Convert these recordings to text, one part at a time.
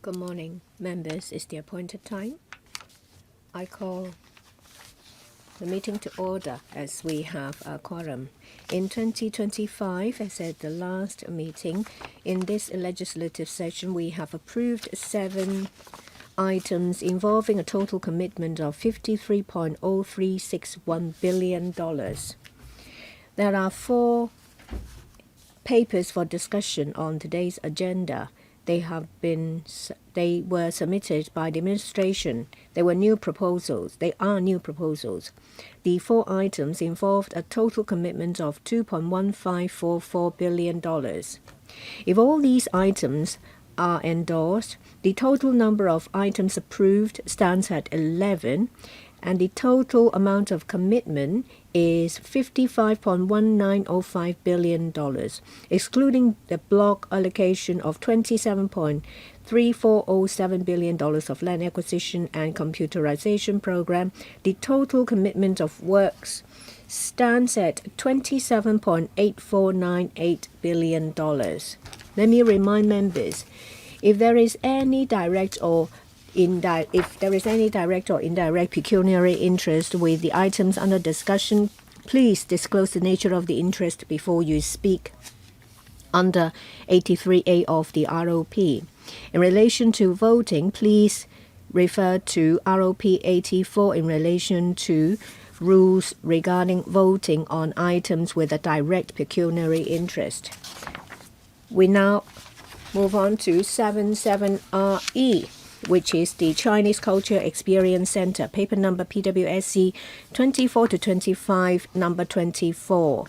Good morning, members. It's the appointed time. I call the meeting to order as we have a quorum. In 2025, as at the last meeting, in this legislative session, we have approved 7 items involving a total commitment of $53.0361 billion. There are 4 papers for discussion on today's agenda. They were submitted by the administration. They are new proposals. The 4 items involved a total commitment of $2.1544 billion. If all these items are endorsed, the total number of items approved stands at 11, and the total amount of commitment is $55.1905 billion, excluding the block allocation of $27.3407 billion of land acquisition and computerization program. The total commitment of works stands at $27.8498 billion. Let me remind members, if there is any direct or indirect pecuniary interest with the items under discussion, please disclose the nature of the interest before you speak under 83A of the ROP. In relation to voting, please refer to ROP 84 in relation to rules regarding voting on items with a direct pecuniary interest. We now move on to 77RE, which is the Chinese Culture Experience Center, paper number PWSC 24-25, number 24.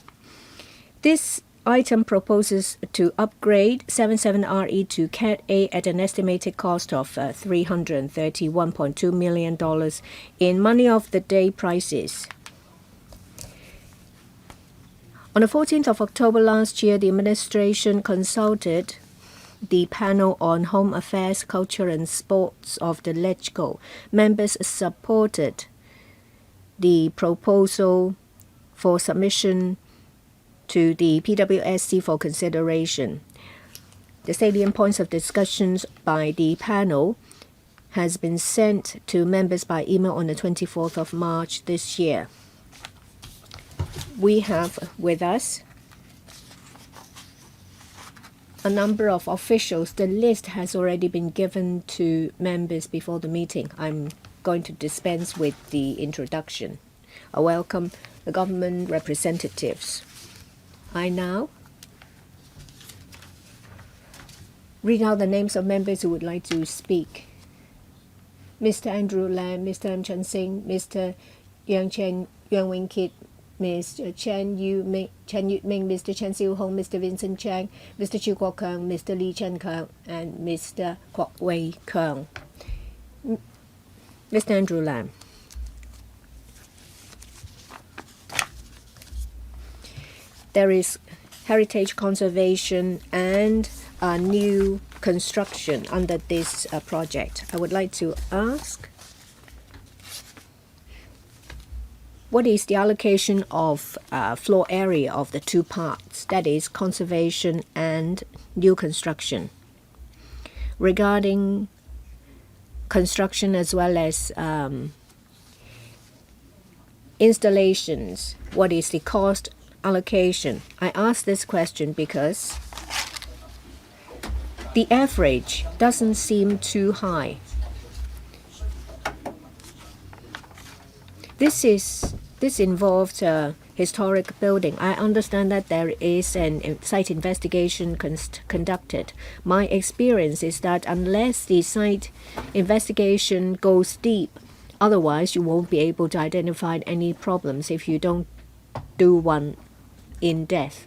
This item proposes to upgrade 77RE to Cat A at an estimated cost of $331.2 million in money of the day prices. On the 14th of October last year, the administration consulted the panel on Home Affairs, Culture and Sports of the LegCo. Members supported the proposal for submission to the PWSC for consideration. The salient points of discussions by the panel has been sent to members by email on the 24th of March this year. We have with us a number of officials. The list has already been given to members before the meeting. I'm going to dispense with the introduction. I welcome the government representatives. I now read out the names of members who would like to speak. Mr. Andrew Lam, Mr. Chan Sing, Mr. Yang Wing Kit, Mr. Chen Yu Ming, Mr. Chen Siu Hong, Mr. Vincent Chang, Mr. Chu Kwok Keung, Mr. Lee Chen Keung, and Mr. Kwok Wei Keung. Mr. Andrew Lam. There is heritage conservation and new construction under this project. I would like to ask, what is the allocation of floor area of the 2 parts, that is conservation and new construction? Regarding construction as well as installations, what is the cost allocation? I ask this question because the average doesn't seem too high. This involved a historic building. I understand that there is an site investigation conducted. My experience is that unless the site investigation goes deep, otherwise you won't be able to identify any problems if you don't do one in depth.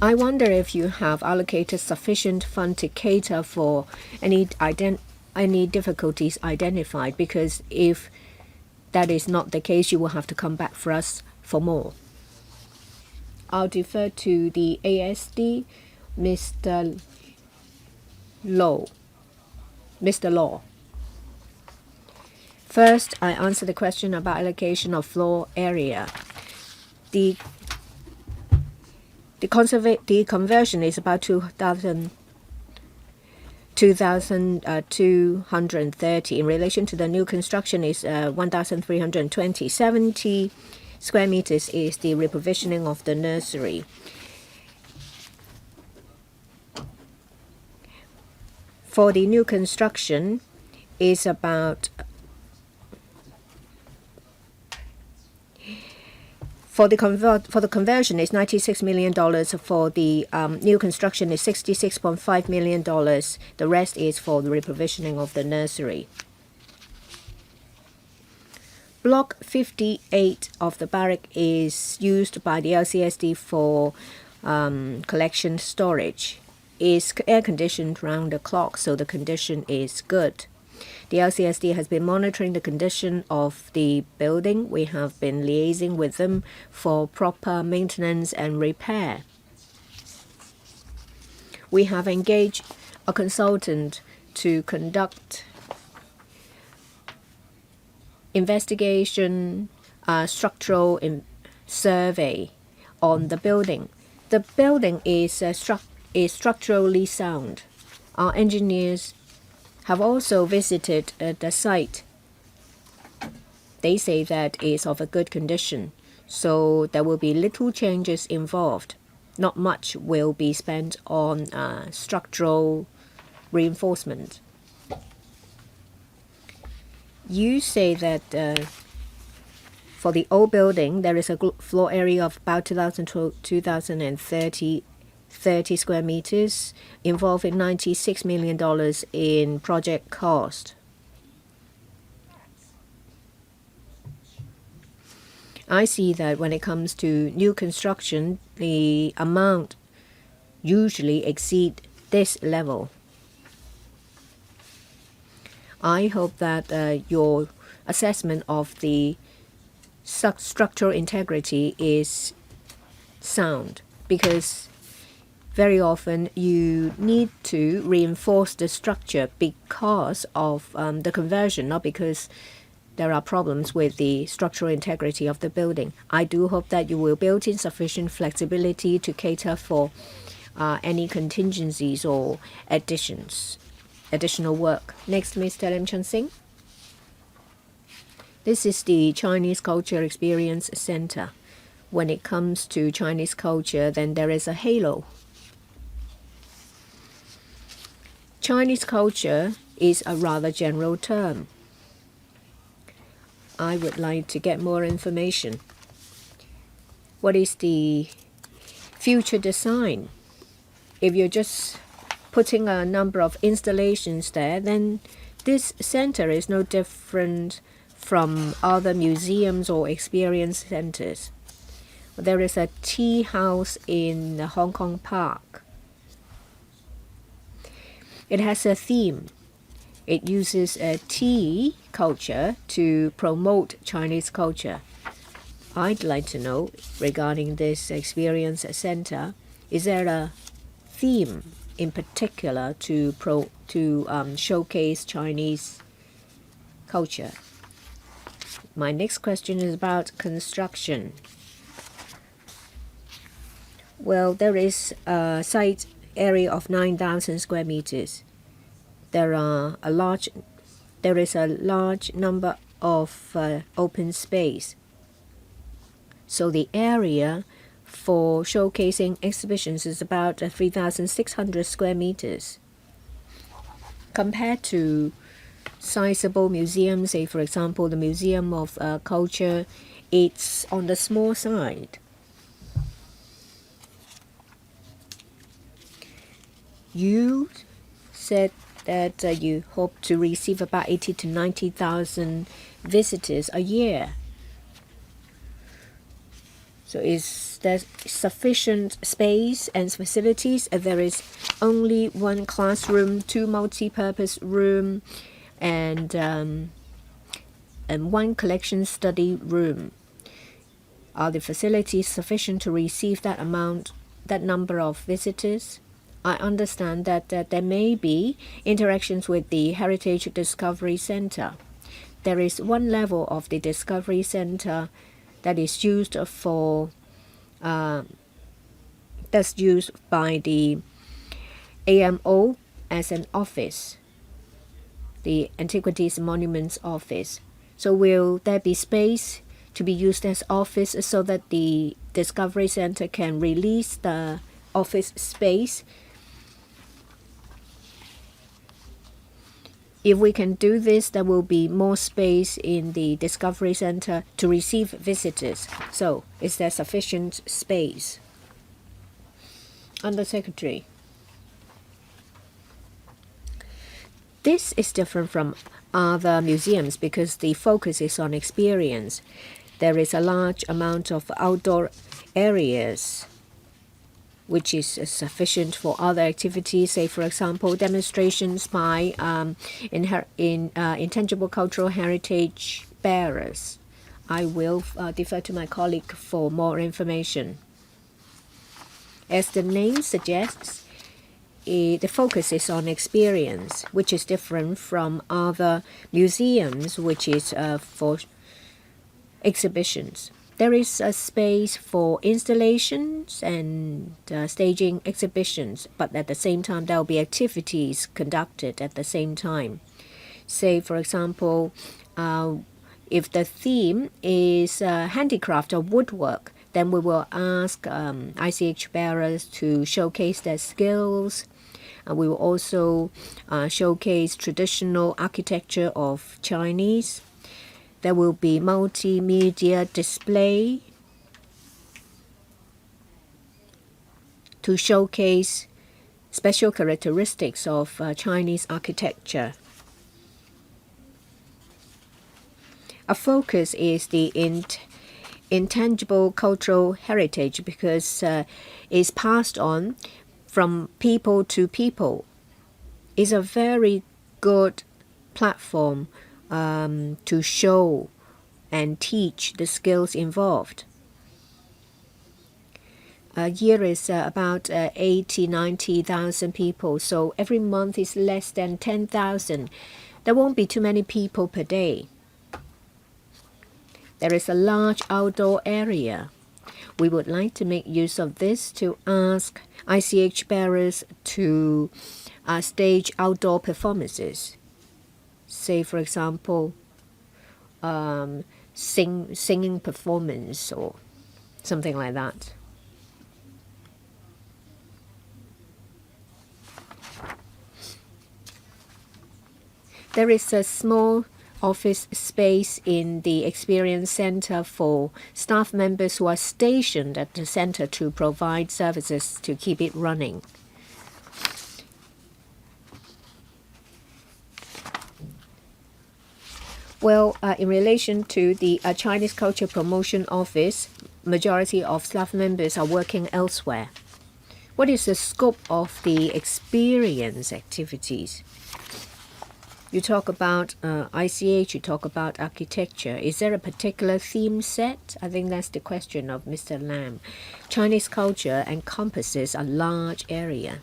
I wonder if you have allocated sufficient fund to cater for any difficulties identified, because if that is not the case, you will have to come back for us for more. I'll defer to the ASD, Mr. Law. First, I answer the question about allocation of floor area. The The conversion is about 2,230. In relation to the new construction is 1,320. 70 square meters is the reprovisioning of the nursery. For the new construction is about For the conversion is $96 million. For the new construction is $66.5 million. The rest is for the reprovisioning of the nursery. Block 58 of the barrack is used by the LCSD for collection storage. It's air conditioned round the clock, so the condition is good. The LCSD has been monitoring the condition of the building. We have been liaising with them for proper maintenance and repair. We have engaged a consultant to conduct investigation, structural survey on the building. The building is structurally sound. Our engineers have also visited the site. They say that it's of a good condition, so there will be little changes involved. Not much will be spent on structural reinforcement. You say that for the old building, there is a floor area of about 2,030 square meters, involving $96 million in project cost. I see that when it comes to new construction, the amount usually exceed this level. I hope that your assessment of the structural integrity is sound, because very often you need to reinforce the structure because of the conversion, not because there are problems with the structural integrity of the building. I do hope that you will build in sufficient flexibility to cater for any contingencies or additional work. Next, Mr. Lim Chun-sing. This is the Chinese Culture Experience Center. When it comes to Chinese culture, then there is a halo. Chinese culture is a rather general term. I would like to get more information. What is the future design? If you're just putting a number of installations there, then this center is no different from other museums or experience centers. There is a tea house in Hong Kong Park. It has a theme. It uses a tea culture to promote Chinese culture. I'd like to know, regarding this experience center, is there a theme in particular to showcase Chinese culture? My next question is about construction. Well, there is a site area of 9,000 square meters. There is a large number of open space. So the area for showcasing exhibitions is about 3,600 square meters. Compared to sizable museums, say for example the Museum of Culture, it's on the small side. You said that you hope to receive about 80 to 90,000 visitors a year. So is there sufficient space and facilities? There is only one classroom, 2 multi-purpose room, and one collection study room. Are the facilities sufficient to receive that number of visitors? I understand that there may be interactions with the Heritage Discovery Center. There is one level of the Discovery Center that is used for that's used by the AMO as an office, the Antiquities and Monuments Office. So will there be space to be used as office so that the Discovery Center can release the office space? If we can do this, there will be more space in the Discovery Center to receive visitors. So, is there sufficient space? Undersecretary. This is different from other museums because the focus is on experience. There is a large amount of outdoor areas which is sufficient for other activities, say for example demonstrations by intangible cultural heritage bearers. I will defer to my colleague for more information. As the name suggests, the focus is on experience, which is different from other museums, which is for exhibitions. There is a space for installations and staging exhibitions, but at the same time there will be activities conducted at the same time. Say, for example, if the theme is handicraft or woodwork, then we will ask ICH bearers to showcase their skills. We will also showcase traditional architecture of Chinese. There will be multimedia display to showcase special characteristics of Chinese architecture. A focus is the intangible cultural heritage because it's passed on from people to people. It's a very good platform to show and teach the skills involved. A year is about 80,000-90,000 people, so every month is less than 10,000. There won't be too many people per day. There is a large outdoor area. We would like to make use of this to ask ICH bearers to stage outdoor performances. Say, for example, singing performance or something like that. There is a small office space in the Experience Center for staff members who are stationed at the center to provide services to keep it running. Well, in relation to the Chinese Culture Promotion Office, majority of staff members are working elsewhere. What is the scope of the experience activities? You talk about ICH, you talk about architecture. Is there a particular theme set? I think that's the question of Mr. Lam. Chinese culture encompasses a large area.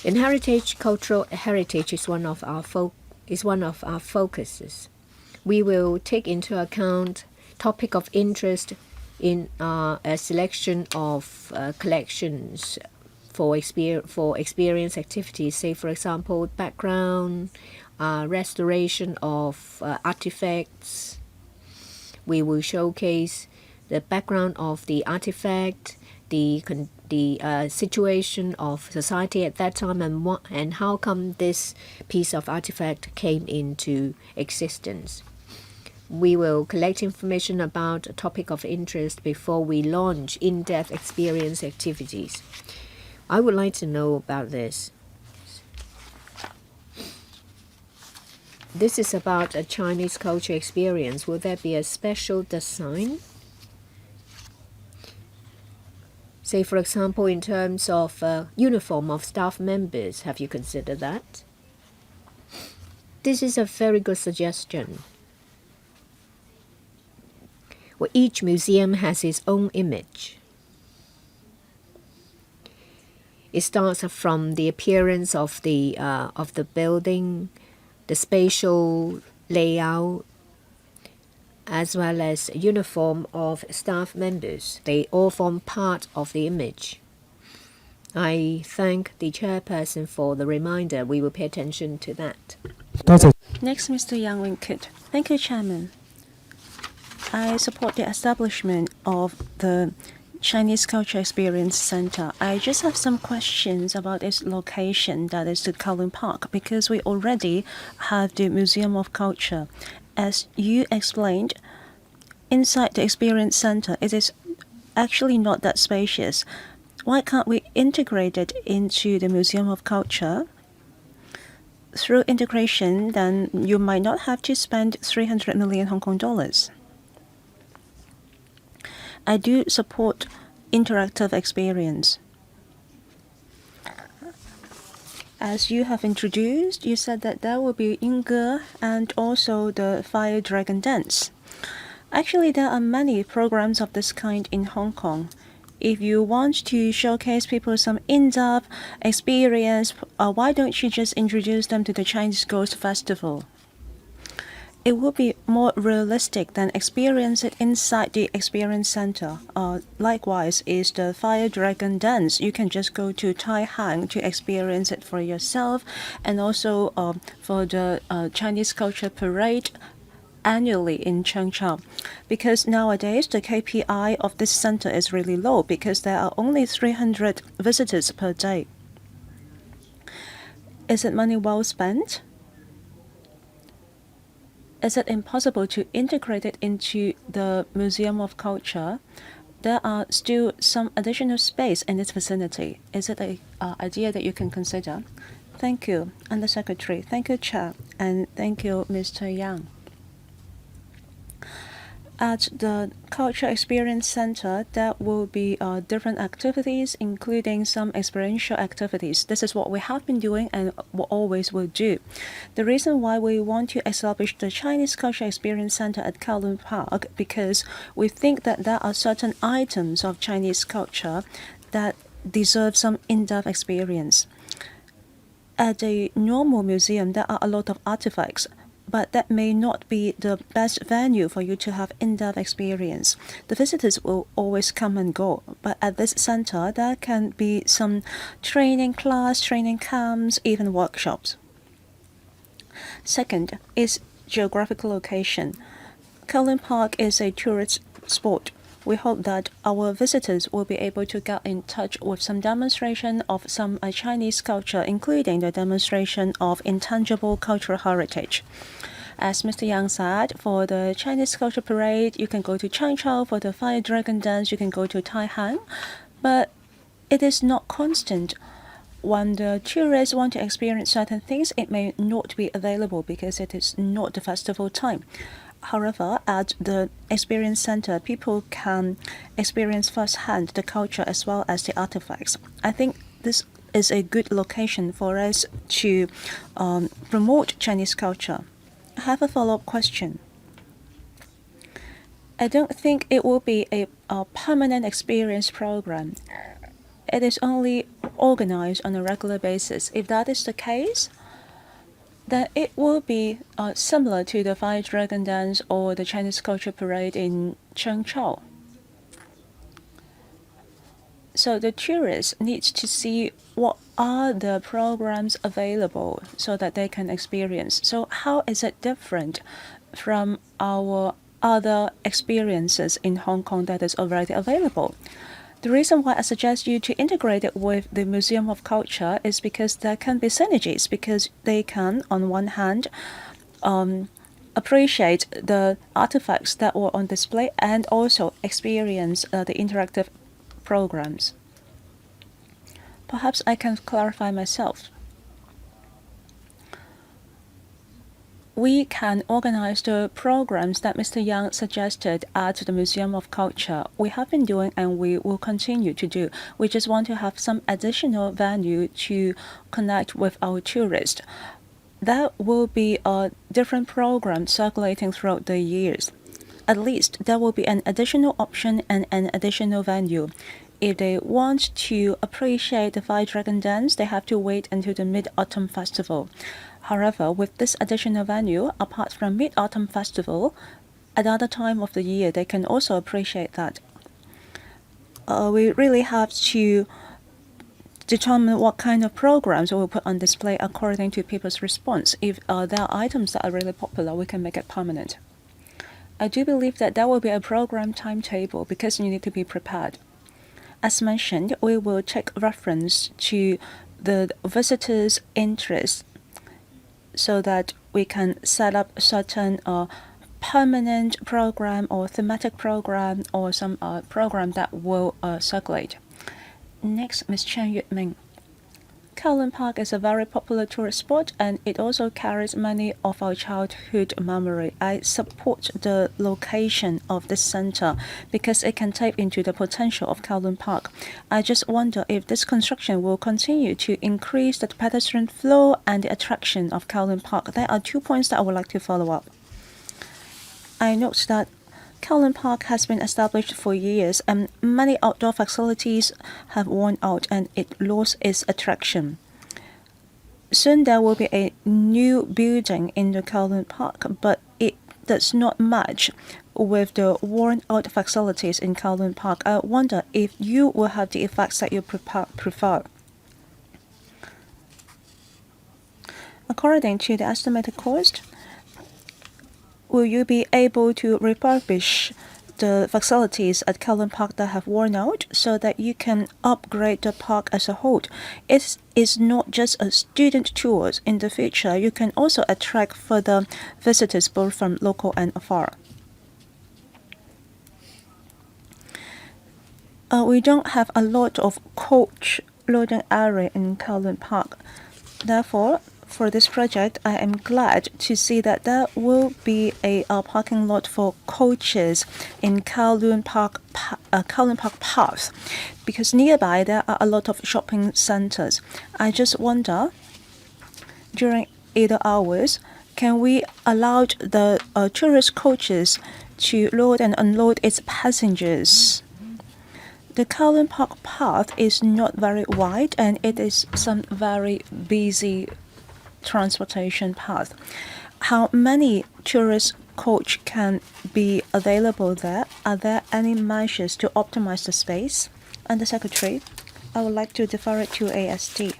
In heritage, cultural heritage is one of our focuses. We will take into account topic of interest in a selection of collections for experience activities, say for example background, restoration of artifacts. We will showcase the background of the artifact, the situation of society at that time, and how come this piece of artifact came into existence. We will collect information about a topic of interest before we launch in-depth experience activities. I would like to know about this. This is about a Chinese culture experience. Will there be a special design? Say, for example, in terms of uniform of staff members, have you considered that? This is a very good suggestion. Well, each museum has its own image. It starts from the appearance of the building, the spatial layout, as well as uniform of staff members. They all form part of the image. I thank the chairperson for the reminder. We will pay attention to that. Next, Mr. Yang Wing-kit. Thank you, Chairman. I support the establishment of the Chinese Culture Experience Center. I just have some questions about its location, that is the Kowloon Park, because we already have the Museum of Culture. As you explained, inside the Experience Center, it is actually not that spacious. Why can't we integrate it into the Museum of Culture? Through integration, then you might not have to spend 300 million Hong Kong dollars. I do support interactive experience. As you have introduced, you said that there will be Inge and also the Fire Dragon Dance. Actually, there are many programs of this kind in Hong Kong. If you want to showcase people some in-depth experience, why don't you just introduce them to the Chinese Ghost Festival? It would be more realistic than experience it inside the Experience Center. Likewise, is the Fire Dragon Dance. You can just go to Tai Hang to experience it for yourself, and also for the Chinese Culture Parade annually in Tung Chung. Because nowadays the KPI of this center is really low because there are only 300 visitors per day. Is it money well spent? Is it impossible to integrate it into the Museum of Culture? There are still some additional space in its vicinity. Is it an idea that you can consider? Thank you, Under Secretary. Thank you, Chair. And thank you, Mr. Yang. At the Culture Experience Center, there will be different activities, including some experiential activities. This is what we have been doing and what always will do. The reason why we want to establish the Chinese Culture Experience Center at Kowloon Park, because we think that there are certain items of Chinese culture that deserve some in-depth experience. At a normal museum, there are a lot of artifacts, but that may not be the best venue for you to have in-depth experience. The visitors will always come and go, but at this center, there can be some training class, training camps, even workshops. Second is geographical location. Kowloon Park is a tourist spot. We hope that our visitors will be able to get in touch with some demonstration of some Chinese culture, including the demonstration of intangible cultural heritage. As Mr. Yang said, for the Chinese Culture Parade, you can go to Changchou. For the Fire Dragon Dance, you can go to Tai Hang. But it is not constant. When the tourists want to experience certain things, it may not be available because it is not the festival time. However, at the Experience Center, people can experience firsthand the culture as well as the artifacts. I think this is a good location for us to promote Chinese culture. I have a follow-up question. I don't think it will be a permanent experience program. It is only organized on a regular basis. If that is the case, then it will be similar to the Fire Dragon Dance or the Chinese Culture Parade in Chengzhou. So the tourists need to see what are the programs available so that they can experience. So how is it different from our other experiences in Hong Kong that is already available? The reason why I suggest you to integrate it with the Museum of Culture is because there can be synergies, because they can, on one hand, appreciate the artifacts that were on display and also experience the interactive programs. Perhaps I can clarify myself. We can organize the programs that Mr. Yang suggested at the Museum of Culture. We have been doing and we will continue to do. We just want to have some additional venue to connect with our tourists. There will be a different program circulating throughout the years. At least there will be an additional option and an additional venue. If they want to appreciate the Fire Dragon Dance, they have to wait until the Mid-Autumn Festival. However, with this additional venue, apart from Mid-Autumn Festival, at other time of the year, they can also appreciate that. We really have to determine what kind of programs we will put on display according to people's response. If there are items that are really popular, we can make it permanent. I do believe that there will be a program timetable because you need to be prepared. As mentioned, we will take reference to the visitors' interest so that we can set up certain permanent program or thematic program or some program that will circulate. Next, Ms. Chen Yutming. Kowloon Park is a very popular tourist spot and it also carries many of our childhood memory. I support the location of this center because it can tap into the potential of Kowloon Park. I just wonder if this construction will continue to increase the pedestrian flow and the attraction of Kowloon Park. There are 2 points that I would like to follow up. I note that Kowloon Park has been established for years and many outdoor facilities have worn out and it lost its attraction. Soon there will be a new building in the Kowloon Park, but it does not match with the worn out facilities in Kowloon Park. I wonder if you will have the effects that you prefer. According to the estimated cost, will you be able to refurbish the facilities at Kowloon Park that have worn out so that you can upgrade the park as a whole? It is not just a student tours. In the future, you can also attract further visitors both from local and afar. We don't have a lot of coach loading area in Kowloon Park. Therefore, for this project, I am glad to see that there will be a parking lot for coaches in Kowloon Park Path, because nearby there are a lot of shopping centers. I just wonder, during either hours, can we allow the tourist coaches to load and unload its passengers? The Kowloon Park Path is not very wide and it is some very busy transportation path. How many tourist coach can be available there? Are there any measures to optimize the space? And the Secretary, I would like to defer it to ASD.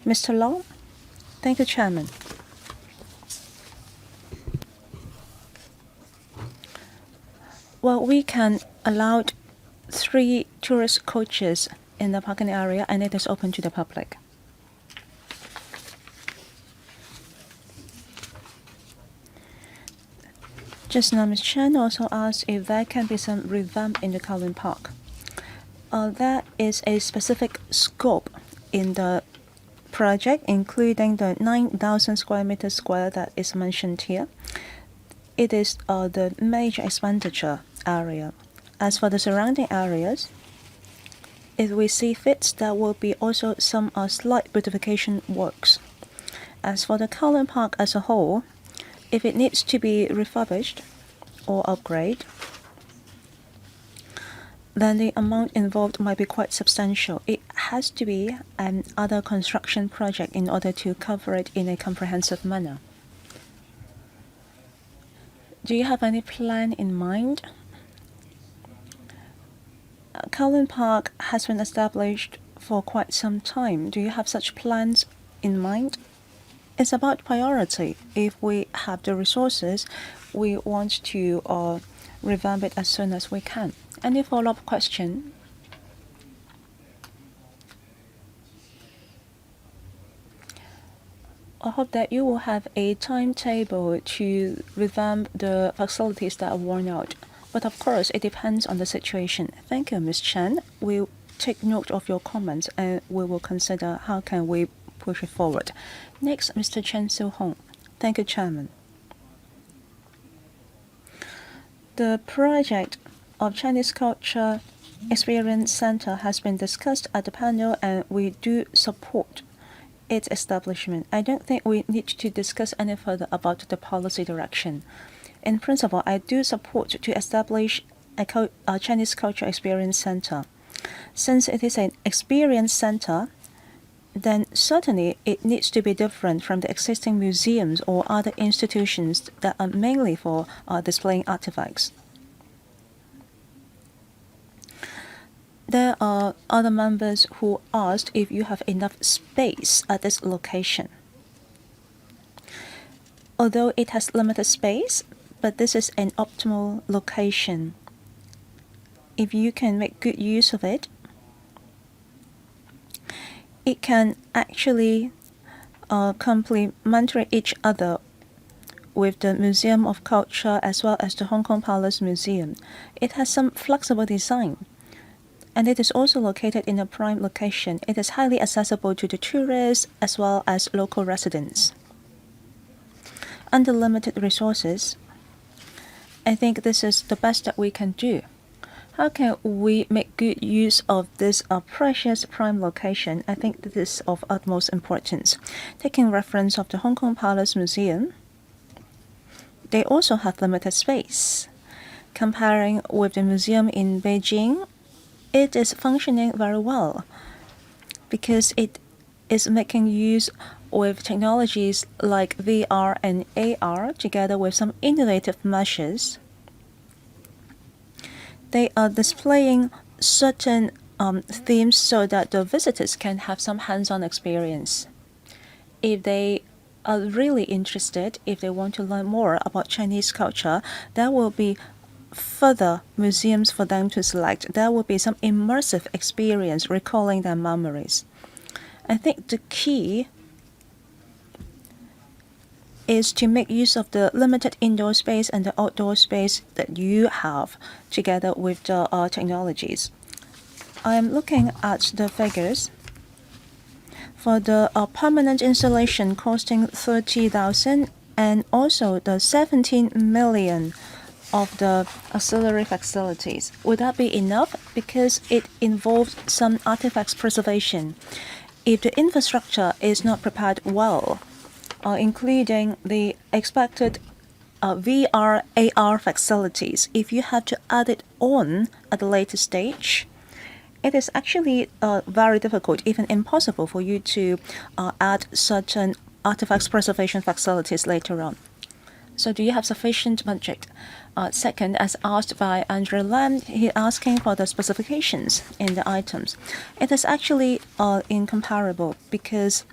Mr. Long? Thank you, Chairman. Well, we can allow 3 tourist coaches in the parking area and it is open to the public. Just now, Ms. Chen also asked if there can be some revamp in the Kowloon Park. There is a specific scope in the project, including the 9,000 square meters square that is mentioned here. It is the major expenditure area. As for the surrounding areas, if we see fit, there will be also some slight beautification works. As for the Kowloon Park as a whole, if it needs to be refurbished or upgraded, then the amount involved might be quite substantial. It has to be an other construction project in order to cover it in a comprehensive manner. Do you have any plan in mind? Kowloon Park has been established for quite some time. Do you have such plans in mind? It's about priority. If we have the resources, we want to revamp it as soon as we can. Any follow-up question? I hope that you will have a timetable to revamp the facilities that are worn out. But of course, it depends on the situation. Thank you, Ms. Chen. We'll take note of your comments and we will consider how can we push it forward. Next, Mr. Chen Siu-hong. Thank you, Chairman. The project of Chinese Culture Experience Center has been discussed at the panel and we do support its establishment. I don't think we need to discuss any further about the policy direction. In principle, I do support to establish a Chinese Culture Experience Center. Since it is an experience center, then certainly it needs to be different from the existing museums or other institutions that are mainly for displaying artifacts. There are other members who asked if you have enough space at this location. Although it has limited space, but this is an optimal location. If you can make good use of it, it can actually complement each other with the Museum of Culture as well as the Hong Kong Palace Museum. It has some flexible design, and it is also located in a prime location. It is highly accessible to the tourists as well as local residents. Under limited resources, I think this is the best that we can do. How can we make good use of this precious prime location? I think this is of utmost importance. Taking reference of the Hong Kong Palace Museum, they also have limited space. Comparing with the museum in Beijing, it is functioning very well because it is making use with technologies like VR and AR together with some innovative measures. They are displaying certain themes so that the visitors can have some hands-on experience. If they are really interested, if they want to learn more about Chinese culture, there will be further museums for them to select. There will be some immersive experience recalling their memories. I think the key is to make use of the limited indoor space and the outdoor space that you have together with the technologies. I am looking at the figures. For the permanent installation costing 30,000 and also the 17 million of the auxiliary facilities. Would that be enough? Because it involves some artifacts preservation. If the infrastructure is not prepared well, including the expected VR, AR facilities, if you have to add it on at a later stage, it is actually very difficult, even impossible for you to add certain artifacts preservation facilities later on. So do you have sufficient budget? Second, as asked by Andrew Lam, he asking for the specifications in the items. It is actually incomparable because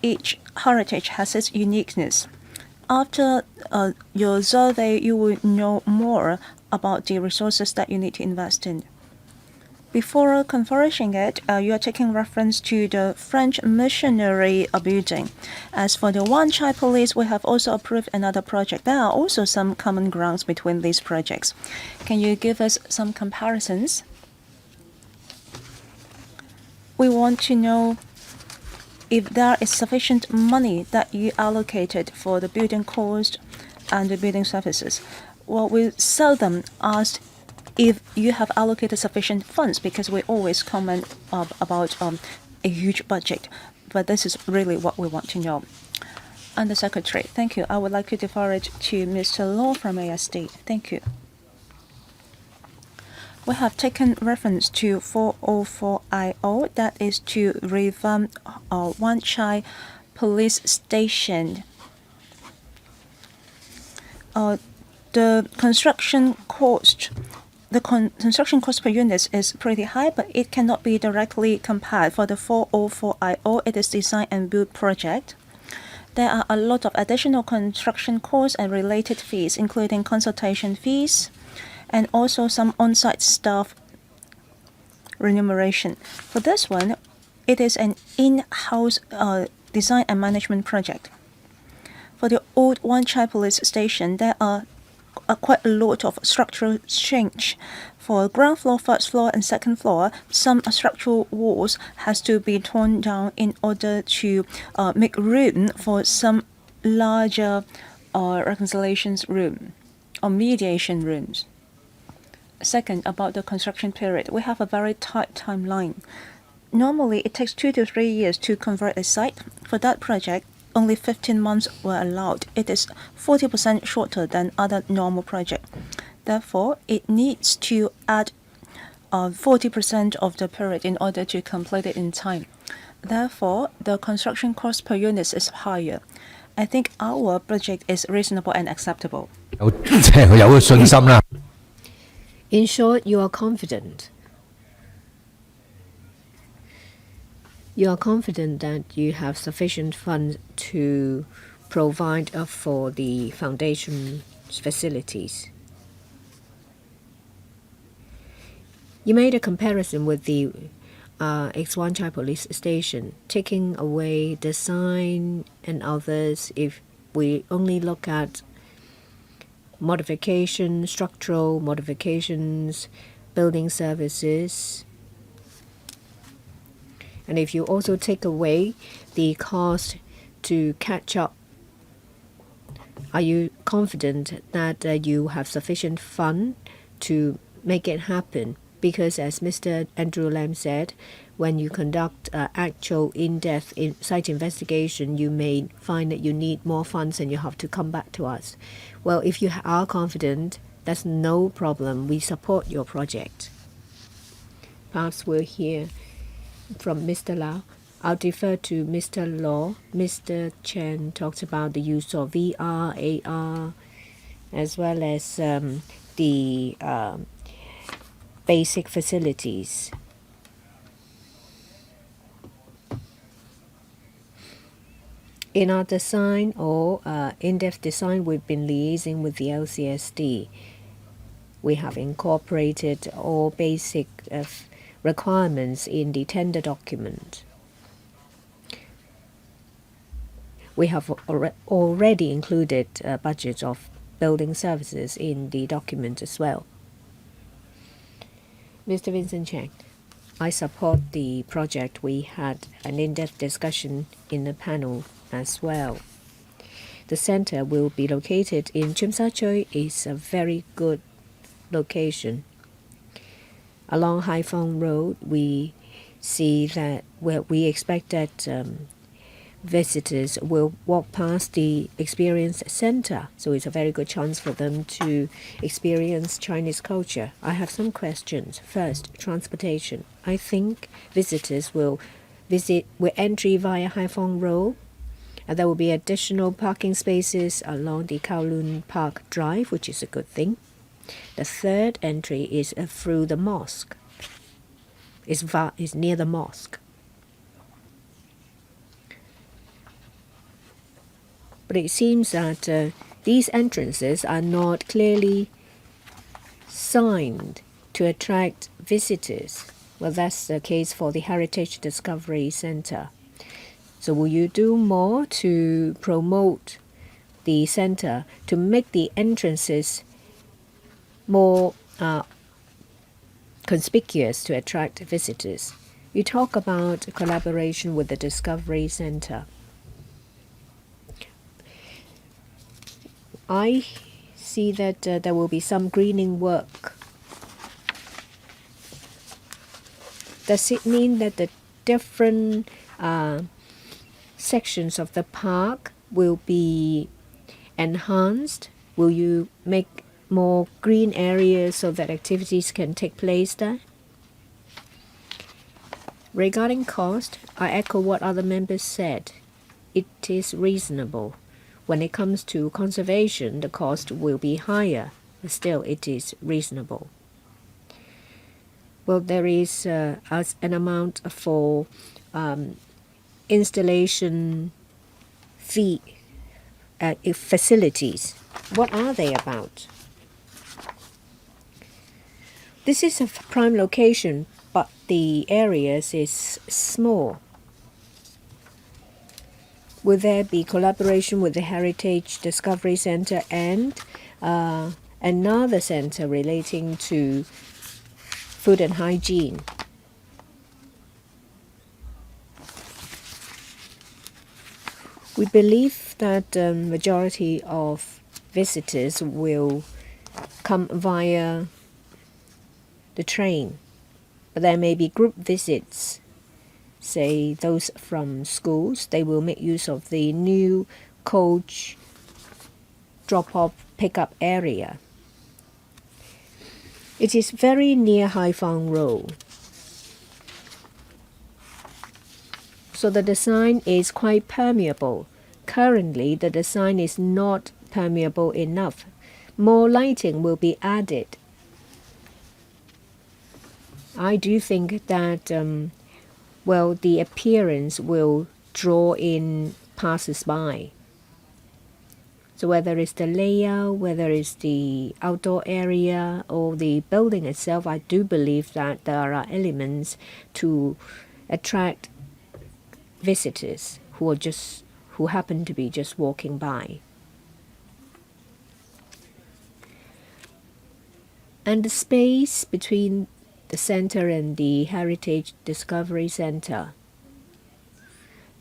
each heritage has its uniqueness. After your survey, you will know more about the resources that you need to invest in. Before converting it, you are taking reference to the French missionary building. As for the Wan Chai Police, we have also approved another project. There are also some common grounds between these projects. Can you give us some comparisons? We want to know if there is sufficient money that you allocated for the building cost and the building services. Well, we seldom asked if you have allocated sufficient funds because we always comment about a huge budget. But this is really what we want to know. Under Secretary, thank you. I would like to defer it to Mr. Law from ASD. Thank you. We have taken reference to 404IO, that is to revamp Wan Chai Police Station. The construction cost per unit is pretty high, but it cannot be directly compared. For the 404IO, it is design and build project. There are a lot of additional construction costs and related fees, including consultation fees, and also some on-site staff remuneration. For this one, it is an in-house design and management project. For the old Wan Chai Police Station, there are quite a lot of structural change. For ground floor, first floor, and second floor, some structural walls has to be torn down in order to make room for some larger reconciliations room or mediation rooms. Second, about the construction period, we have a very tight timeline. Normally, it takes 2 to 3 years to convert a site. For that project, only 15 months were allowed. It is 40% shorter than other normal projects. Therefore, it needs to add 40% of the period in order to complete it in time. Therefore, the construction cost per unit is higher. I think our budget is reasonable and acceptable. 有信心啦。In short, you are confident. You are confident that you have sufficient funds to provide for the foundation facilities. You made a comparison with the X1 Chai police station, taking away the sign and others. If we only look at modification, structural modifications, building services, and if you also take away the cost to catch up, are you confident that you have sufficient fund to make it happen? Because as Mr. Andrew Lam said, when you conduct actual in-depth site investigation, you may find that you need more funds and you have to come back to us. Well, if you are confident, that's no problem. We support your project. Perhaps we'll hear from Mr. Lau. I'll defer to Mr. Law. Mr. Chen talked about the use of VR, AR, as well as the basic facilities. In our design or in-depth design, we've been liaising with the LCSD. We have incorporated all basic requirements in the tender document. We have already included a budget of building services in the document as well. Mr. Vincent Chang, I support the project. We had an in-depth discussion in the panel as well. The center will be located in Tsim Tsui. It's a very good location. Along Haiphong Road, we see that we expect that visitors will walk past the experience center, so it's a very good chance for them to experience Chinese culture. I have some questions. First, transportation. I think visitors will entry via Haiphong Road, and there will be additional parking spaces along the Kowloon Park Drive, which is a good thing. The third entry is through the mosque. It's near the mosque. But it seems that these entrances are not clearly signed to attract visitors. Well, that's the case for the Heritage Discovery Center. So will you do more to promote the center to make the entrances more conspicuous to attract visitors? You talk about collaboration with the Discovery Center. I see that there will be some greening work. Does it mean that the different sections of the park will be enhanced? Will you make more green areas so that activities can take place there? Regarding cost, I echo what other members said. It is reasonable. When it comes to conservation, the cost will be higher, but still it is reasonable. Well, there is an amount for installation fee facilities. What are they about? This is a prime location, but the areas is small. Will there be collaboration with the Heritage Discovery Center and another center relating to food and hygiene? We believe that the majority of visitors will come via the train, but there may be group visits. Say those from schools, they will make use of the new coach drop-off pickup area. It is very near Haiphong Road. So the design is quite permeable. Currently, the design is not permeable enough. More lighting will be added. I do think that, the appearance will draw in passers-by. So whether it's the layout, whether it's the outdoor area or the building itself, I do believe that there are elements to attract visitors who happen to be just walking by. And the space between the center and the Heritage Discovery Center,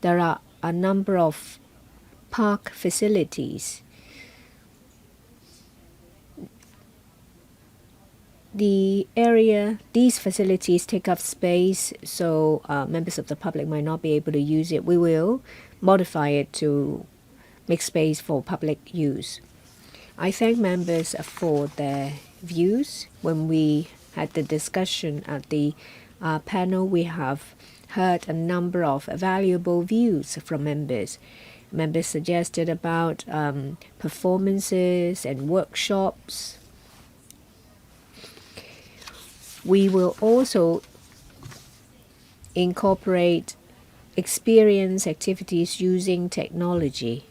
there are a number of park facilities. The area, these facilities take up space, so members of the public might not be able to use it. We will modify it to make space for public use. I thank members for their views. When we had the discussion at the panel, we have heard a number of valuable views from members. Members suggested about performances and workshops. We will also incorporate experience activities using technology.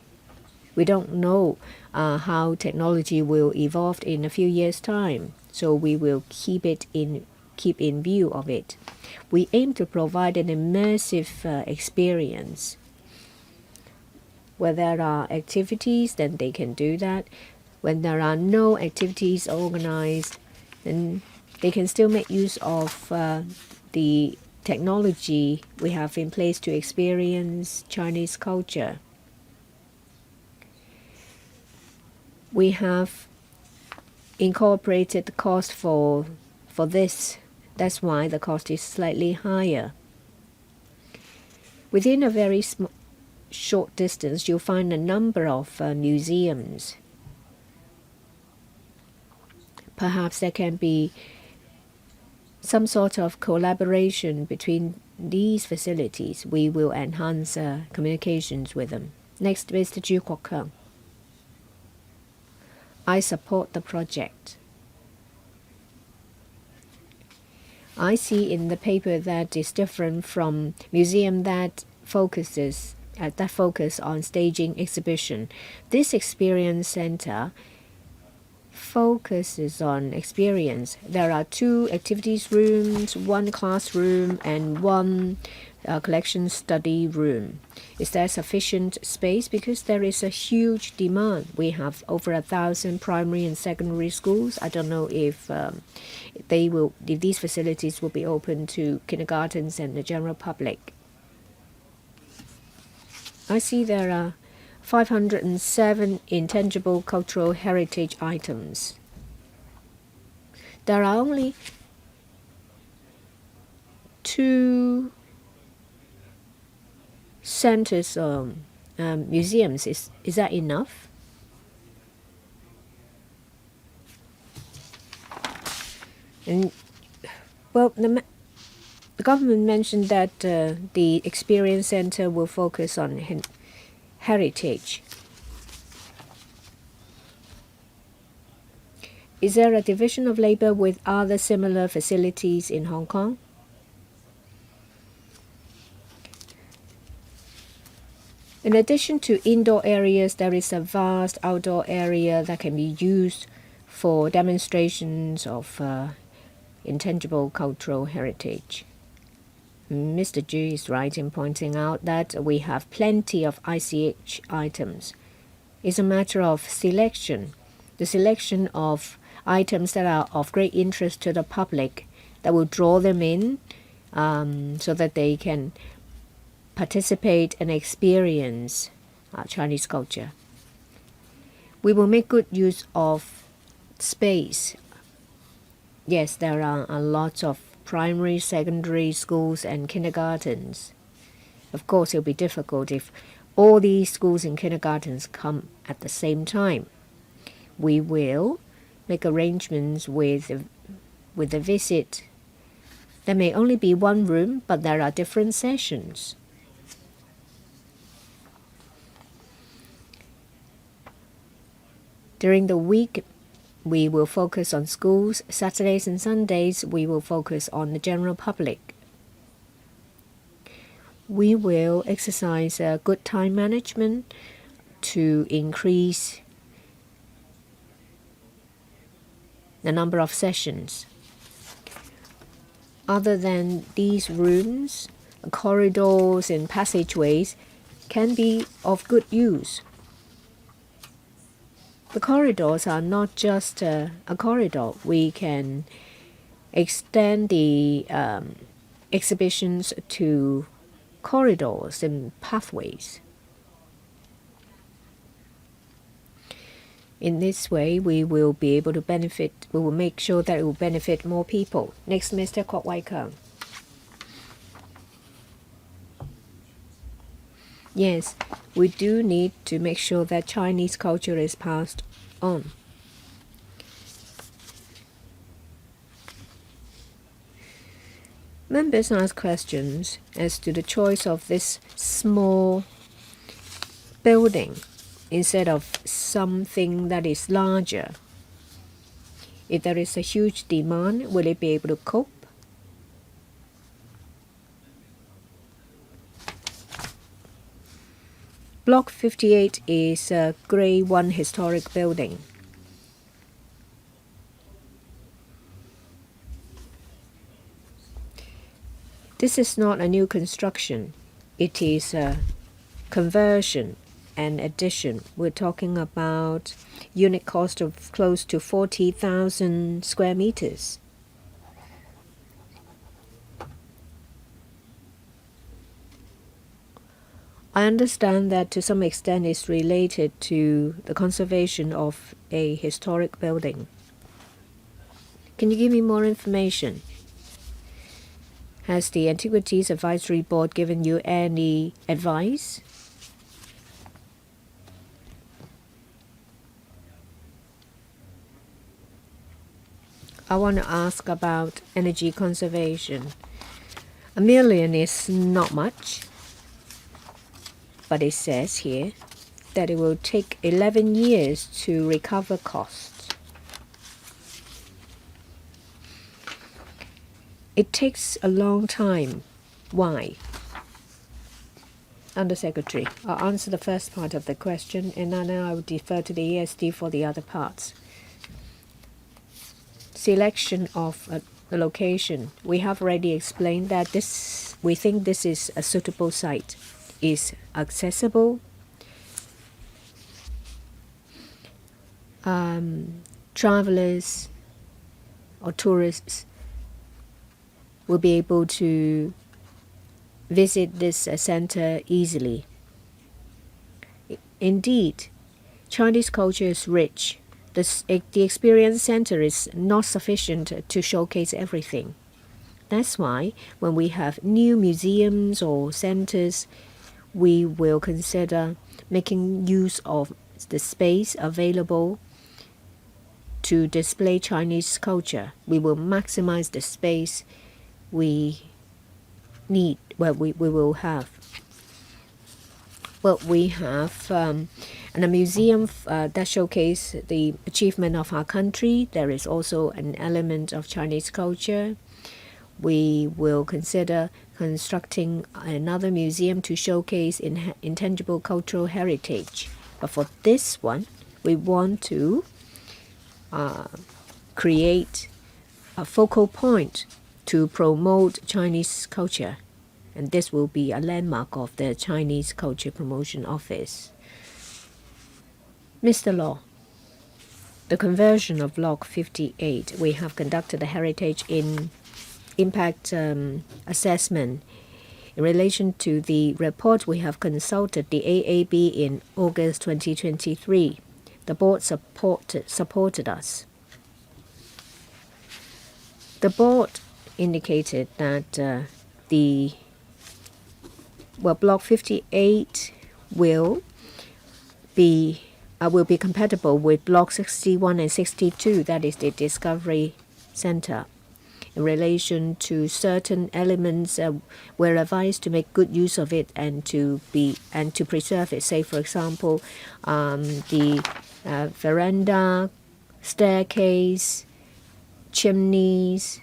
We don't know how technology will evolve in a few years' time, so we will keep in view of it. We aim to provide an immersive experience. Where there are activities, then they can do that. When there are no activities organized, then they can still make use of the technology we have in place to experience Chinese culture. We have incorporated the cost for this. That's why the cost is slightly higher. Within a very short distance, you'll find a number of museums. Perhaps there can be some sort of collaboration between these facilities. We will enhance communications with them. Next, Mr. Ju Kwok-keung. I support the project. I see in the paper that is different from museum that focus on staging exhibition. This experience center focuses on experience. There are 2 activities rooms, 1 classroom, and 1 collection study room. Is there sufficient space? Because there is a huge demand. We have over 1,000 primary and secondary schools. I don't know if these facilities will be open to kindergartens and the general public. I see there are 507 intangible cultural heritage items. There are only 2 centers, museums. Is that enough? And the government mentioned that the experience center will focus on heritage. Is there a division of labor with other similar facilities in Hong Kong? In addition to indoor areas, there is a vast outdoor area that can be used for demonstrations of intangible cultural heritage. Mr. Ju is right in pointing out that we have plenty of ICH items. It's a matter of selection. The selection of items that are of great interest to the public that will draw them in so that they can participate and experience Chinese culture. We will make good use of space. Yes, there are a lot of primary, secondary schools and kindergartens. Of course, it'll be difficult if all these schools and kindergartens come at the same time. We will make arrangements with the visit. There may only be 1 room, but there are different sessions. During the week, we will focus on schools. Saturdays and Sundays, we will focus on the general public. We will exercise good time management to increase the number of sessions. Other than these rooms, corridors and passageways can be of good use. The corridors are not just a corridor. We can extend the exhibitions to corridors and pathways. In this way, we will be able to benefit, we will make sure that it will benefit more people. Next, Mr. Kwok Wai Keung. Yes, we do need to make sure that Chinese culture is passed on. Members ask questions as to the choice of this small building instead of something that is larger. If there is a huge demand, will it be able to cope? Block 58 is a Grade 1 historic building. This is not a new construction. It is a conversion and addition. We're talking about unit cost of close to 40,000 square meters. I understand that to some extent it's related to the conservation of a historic building. Can you give me more information? Has the Antiquities Advisory Board given you any advice? I want to ask about energy conservation. $1 million is not much, but it says here that it will take 11 years to recover costs. It takes a long time. Why? Undersecretary, I'll answer the first part of the question, and then I will defer to the ESD for the other parts. Selection of the location. We have already explained that we think this is a suitable site. Is accessible. Travelers or tourists will be able to visit this center easily. Indeed, Chinese culture is rich. The experience center is not sufficient to showcase everything. That's why when we have new museums or centers, we will consider making use of the space available to display Chinese culture. We will maximize the space we need, we will have. Well, we have a museum that showcases the achievement of our country. There is also an element of Chinese culture. We will consider constructing another museum to showcase intangible cultural heritage. But for this one, we want to create a focal point to promote Chinese culture. And this will be a landmark of the Chinese Culture Promotion Office. Mr. Law, the conversion of Block 58, we have conducted a heritage impact assessment. In relation to the report, we have consulted the AAB in August 2023. The board supported us. The board indicated that Block 58 will be compatible with Block 61 and 62, that is the Discovery Center. in relation to certain elements. We're advised to make good use of it and to preserve it. Say, for example, the veranda, staircase, chimneys,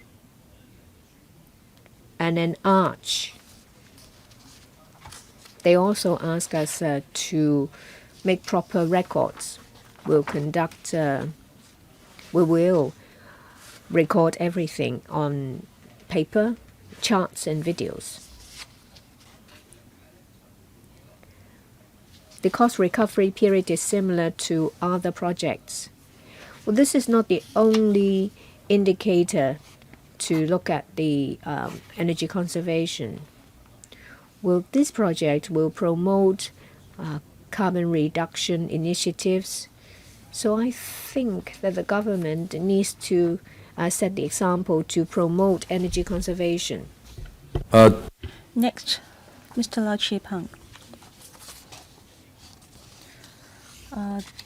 and an arch. They also ask us to make proper records. We will record everything on paper, charts, and videos. The cost recovery period is similar to other projects. Well, this is not the only indicator to look at the energy conservation. Well, this project will promote carbon reduction initiatives. So I think that the government needs to set the example to promote energy conservation. Next, Mr. Lau Chi-pang.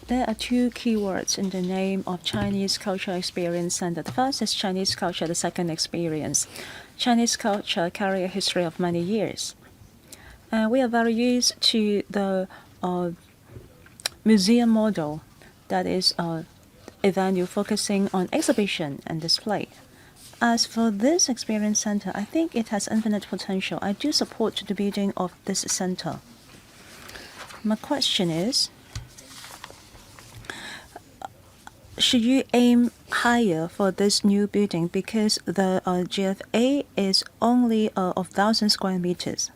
There are two keywords in the name of Chinese Cultural Experience Center. The first is Chinese culture, the second experience. Chinese culture carry a history of many years. And we are very used to the museum model, that is a venue focusing on exhibition and display. As for this experience center, I think it has infinite potential. I do support the building of this center. My question is, should you aim higher for this new building because the GFA is only of 1,000 square meters?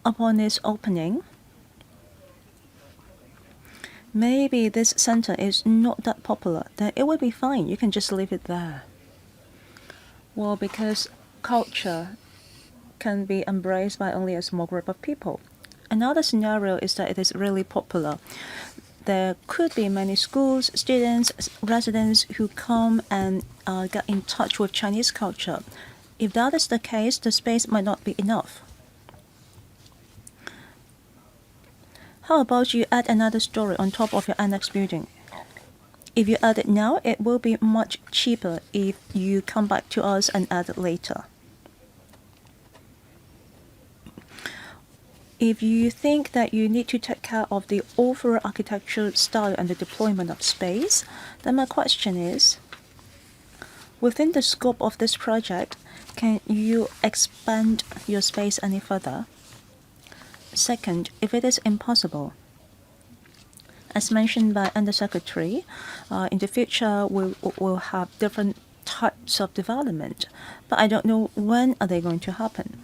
Upon its opening, maybe this center is not that popular, then it would be fine. You can just leave it there. Well, because culture can be embraced by only a small group of people. Another scenario is that it is really popular. There could be many schools, students, residents who come and get in touch with Chinese culture. If that is the case, the space might not be enough. How about you add another story on top of your annex building? If you add it now, it will be much cheaper if you come back to us and add it later. If you think that you need to take care of the overall architectural style and the deployment of space, then my question is, within the scope of this project, can you expand your space any further? Second, if it is impossible, as mentioned by Undersecretary, in the future we will have different types of development, but I don't know when are they going to happen.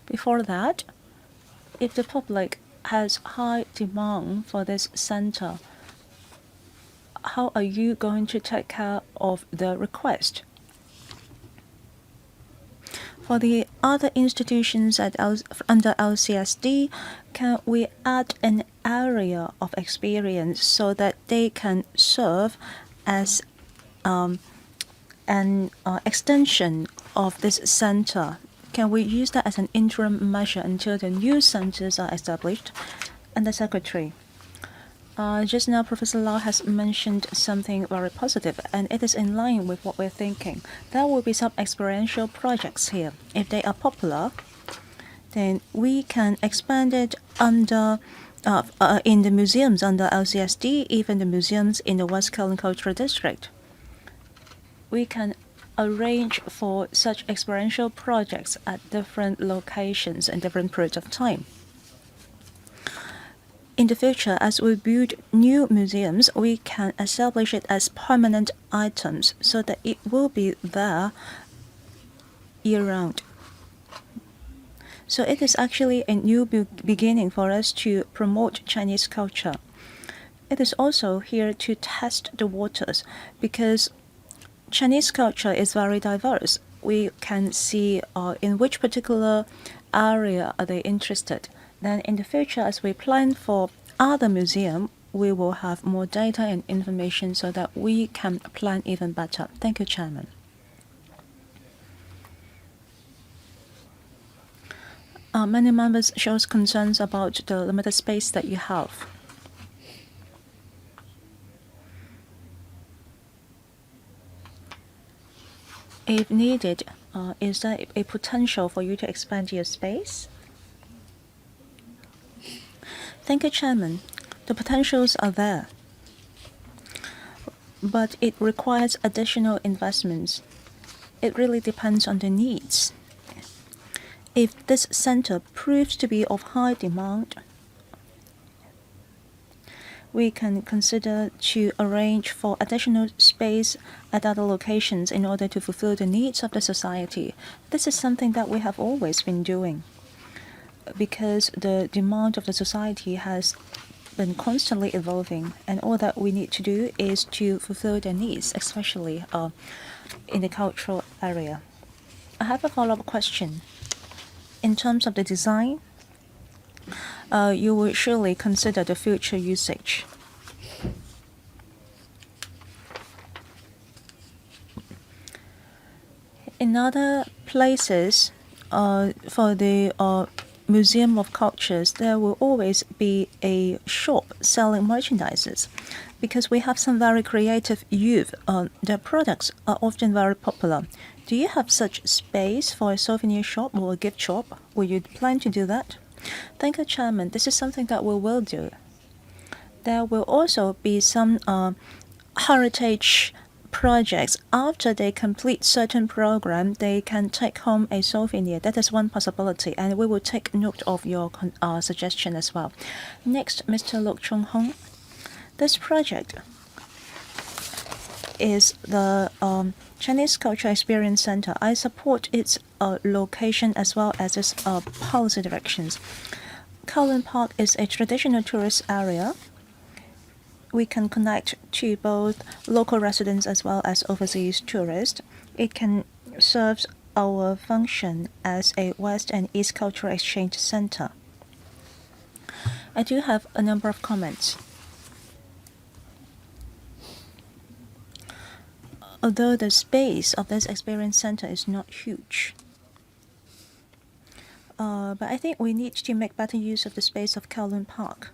Before that, if the public has high demand for this center, how are you going to take care of the request? For the other institutions under LCSD, can we add an area of experience so that they can serve as an extension of this center? Can we use that as an interim measure until the new centers are established? And the Secretary, just now Professor Lau has mentioned something very positive, and it is in line with what we're thinking. There will be some experiential projects here. If they are popular, then we can expand it under in the museums under LCSD, even the museums in the West Kowloon Cultural District. We can arrange for such experiential projects at different locations and different periods of time. In the future, as we build new museums, we can establish it as permanent items so that it will be there year-round. So it is actually a new beginning for us to promote Chinese culture. It is also here to test the waters because Chinese culture is very diverse. We can see in which particular area are they interested. Then in the future, as we plan for other museums, we will have more data and information so that we can plan even better. Thank you, Chairman. Many members show concerns about the limited space that you have. If needed, is there a potential for you to expand your space? Thank you, Chairman. The potentials are there, but it requires additional investments. It really depends on the needs. If this center proves to be of high demand, we can consider to arrange for additional space at other locations in order to fulfill the needs of the society. This is something that we have always been doing because the demand of the society has been constantly evolving, and all that we need to do is to fulfill their needs, especially in the cultural area. I have a follow-up question. In terms of the design, you will surely consider the future usage. In other places, for the Museum of Cultures, there will always be a shop selling merchandises because we have some very creative youth. Their products are often very popular. Do you have such space for a souvenir shop or a gift shop? Will you plan to do that? Thank you, Chairman. This is something that we will do. There will also be some heritage projects. After they complete certain program, they can take home a souvenir. That is one possibility, and we will take note of your suggestion as well. Next, Mr. Luk Chung Hong. This project is the Chinese Cultural Experience Center. I support its location as well as its policy directions. Kowloon Park is a traditional tourist area. We can connect to both local residents as well as overseas tourists. It can serve our function as a West and East Cultural Exchange Center. I do have a number of comments. Although the space of this experience center is not huge, but I think we need to make better use of the space of Kowloon Park.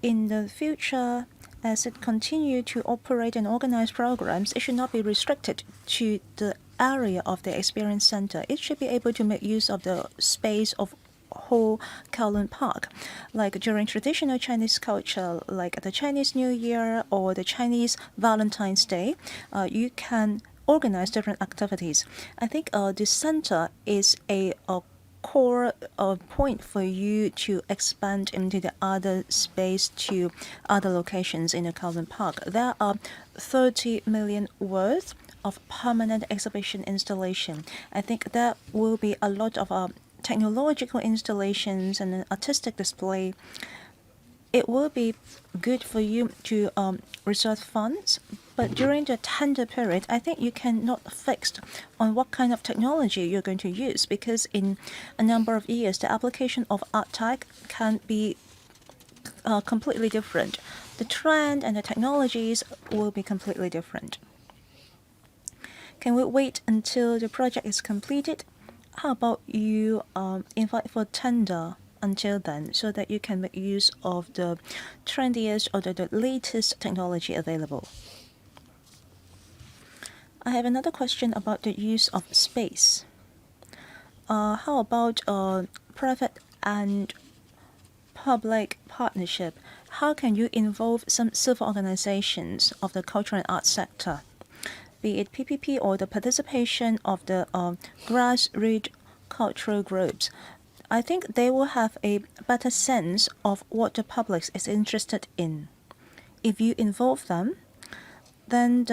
In the future, as it continues to operate and organize programs, it should not be restricted to the area of the experience center. It should be able to make use of the space of whole Kowloon Park. Like during traditional Chinese culture, like the Chinese New Year or the Chinese Valentine's Day, you can organize different activities. I think the center is a core point for you to expand into the other space to other locations in the Kowloon Park. There are 30 million worth of permanent exhibition installation. I think there will be a lot of technological installations and an artistic display. It will be good for you to reserve funds, but during the tender period, I think you cannot fix on what kind of technology you're going to use, because in a number of years, the application of art tech can be completely different. The trend and the technologies will be completely different. Can we wait until the project is completed? How about you invite for tender until then, so that you can make use of the trendiest or the latest technology available? I have another question about the use of space. How about private and public partnership? How can you involve some civil organizations of the cultural and arts sector, be it PPP or the participation of the grassroots cultural groups? I think they will have a better sense of what the public is interested in. If you involve them, then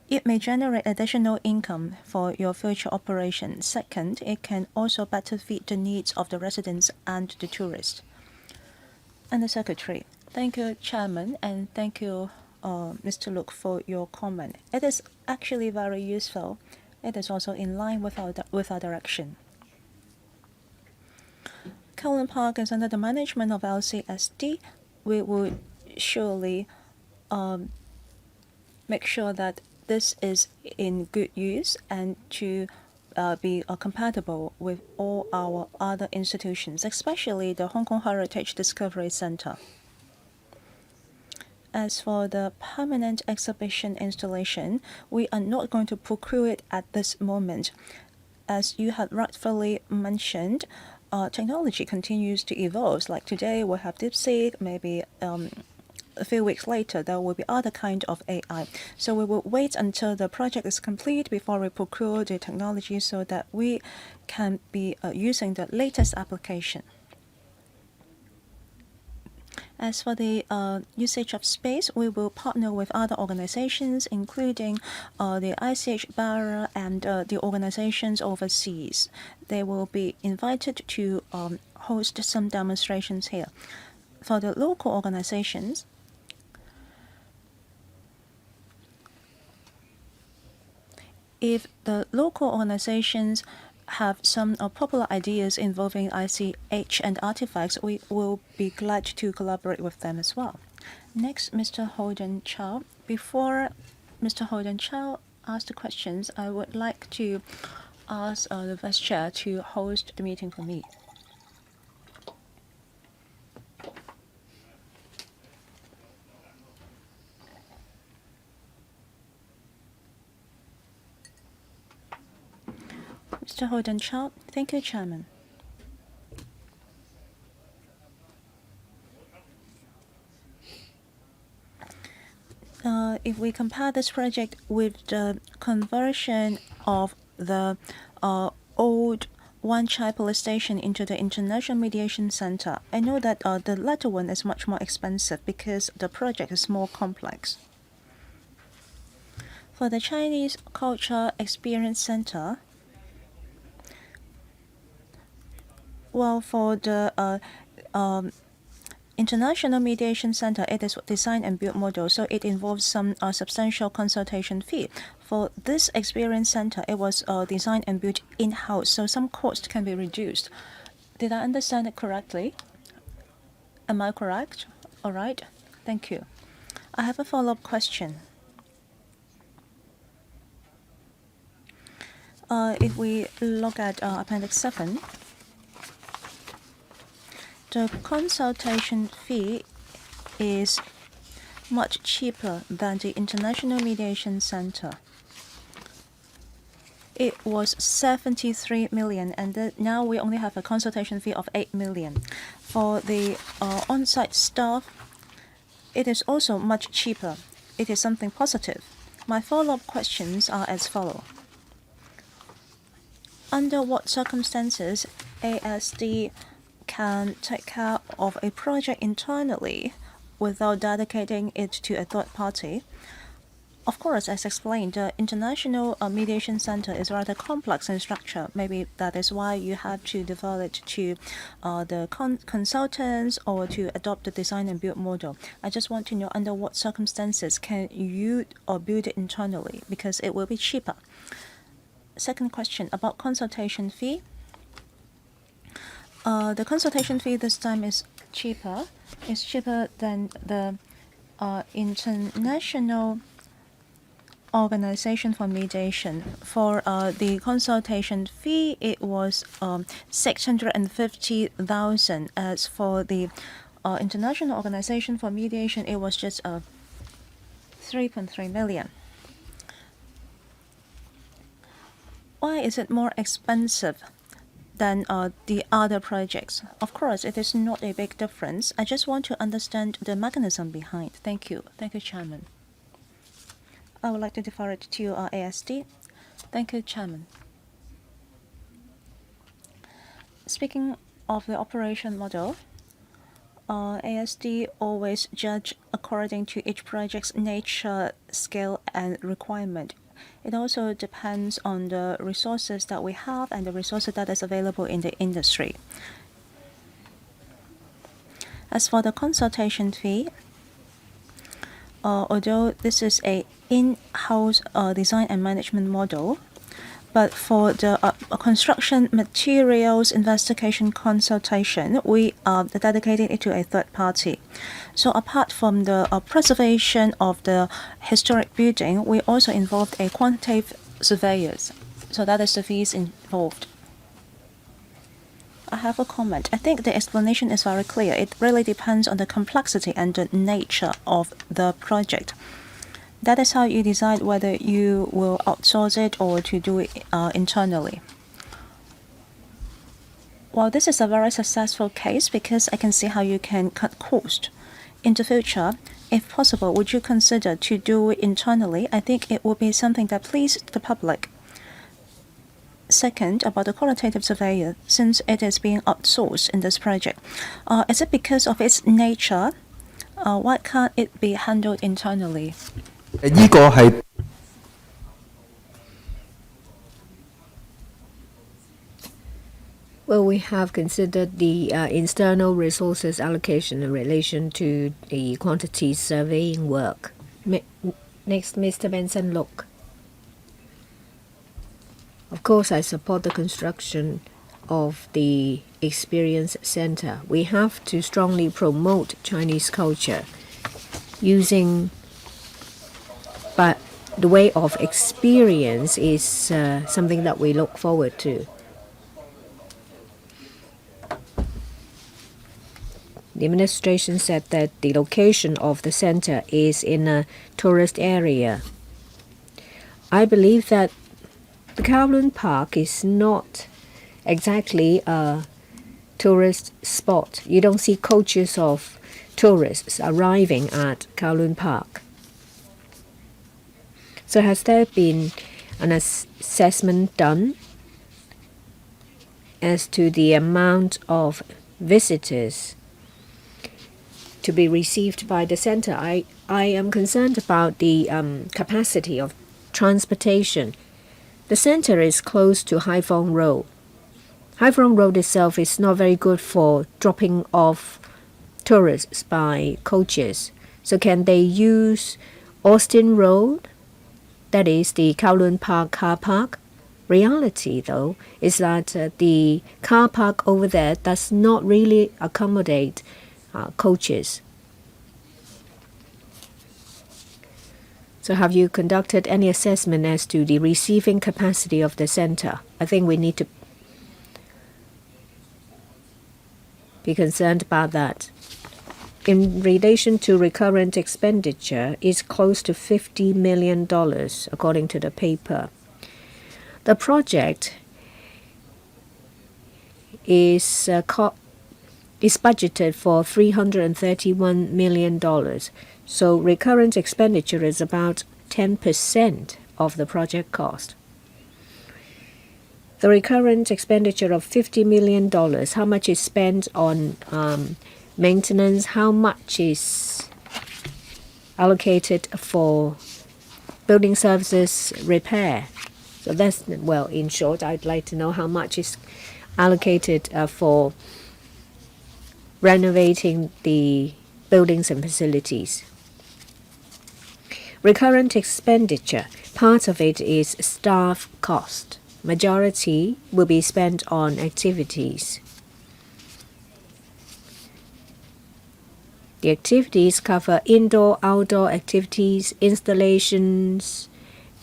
it may generate additional income for your future operation. Second, it can also better fit the needs of the residents and the tourists. And the Secretary. Thank you, Chairman, and thank you, Mr. Luk, for your comment. It is actually very useful. It is also in line with our direction. Kowloon Park is under the management of LCSD. We will surely make sure that this is in good use and to be compatible with all our other institutions, especially the Hong Kong Heritage Discovery Center. As for the permanent exhibition installation, we are not going to procure it at this moment. As you have rightfully mentioned, technology continues to evolve. Like today, we have DeepSeek, maybe a few weeks later, there will be other kind of AI. So we will wait until the project is complete before we procure the technology so that we can be using the latest application. As for the usage of space, we will partner with other organizations, including the ICH Barra and the organizations overseas. They will be invited to host some demonstrations here. For the local organizations, if the local organizations have some popular ideas involving ICH and artifacts, we will be glad to collaborate with them as well. Next, Mr. Holden Chow. Before Mr. Holden Chow asks the questions, I would like to ask the Vice Chair to host the meeting for me. Mr. Holden Chow. Thank you, Chairman. If we compare this project with the conversion of the old Wan Chai police station into the International Mediation Center, I know that the latter one is much more expensive because the project is more complex. For the Chinese Culture Experience Center, well, for the International Mediation Center, it is design and build model, so it involves some substantial consultation fee. For this experience center, it was designed and built in-house, so some cost can be reduced. Did I understand it correctly? Am I correct? All right. Thank you. I have a follow-up question. If we look at Appendix 7, the consultation fee is much cheaper than the International Mediation Center. It was 73 million, and now we only have a consultation fee of 8 million. For the on-site staff, it is also much cheaper. It is something positive. My follow-up questions are as follows. Under what circumstances ASD can take care of a project internally without dedicating it to a third party? Of course, as explained, the International Mediation Center is rather complex in structure. Maybe that is why you have to develop it to the consultants or to adopt the design and build model. I just want to know under what circumstances can you build it internally, because it will be cheaper. Second question about consultation fee. The consultation fee this time is cheaper. It's cheaper than the International Organization for Mediation. For the consultation fee, it was 650,000. As for the International Organization for Mediation, it was just 3.3 million. Why is it more expensive than the other projects? Of course, it is not a big difference. I just want to understand the mechanism behind. Thank you. Thank you, Chairman. I would like to defer it to ASD. Thank you, Chairman. Speaking of the operation model, ASD always judge according to each project's nature, scale, and requirement. It also depends on the resources that we have and the resources that is available in the industry. As for the consultation fee, although this is a in-house design and management model, but for the construction materials investigation consultation, we are dedicating it to a third party. So apart from the preservation of the historic building, we also involved a quantitative surveyors. So that is the fees involved. I have a comment. I think the explanation is very clear. It really depends on the complexity and the nature of the project. That is how you decide whether you will outsource it or to do it internally. Well, this is a very successful case because I can see how you can cut cost. In the future, if possible, would you consider to do it internally? I think it would be something that pleases the public. Second, about the qualitative surveyor, since it is being outsourced in this project, is it because of its nature? Why can't it be handled internally? 呢個係 Well, we have considered the external resources allocation in relation to the quantity surveying work. Next, Mr. Benson Look. Of course, I support the construction of the Experience Center. We have to strongly promote Chinese culture using, but the way of experience is something that we look forward to. The administration said that the location of the center is in a tourist area. I believe that the Kowloon Park is not exactly a tourist spot. You don't see coaches of tourists arriving at Kowloon Park. So has there been an assessment done as to the amount of visitors to be received by the center? I am concerned about the capacity of transportation. The center is close to Haiphong Road. Haiphong Road itself is not very good for dropping off tourists by coaches. So can they use Austin Road? That is the Kowloon Park car park. Reality, though, is that the car park over there does not really accommodate coaches. So have you conducted any assessment as to the receiving capacity of the center? I think we need to be concerned about that. In relation to recurrent expenditure, is close to $50 million, according to the paper. The project is budgeted for $331 million. So recurrent expenditure is about 10% of the project cost. The recurrent expenditure of $50 million, how much is spent on maintenance, how much is allocated for building services repair? So that's, well, in short, I'd like to know how much is allocated for renovating the buildings and facilities. Recurrent expenditure, part of it is staff cost. Majority will be spent on activities. The activities cover indoor, outdoor activities, installations,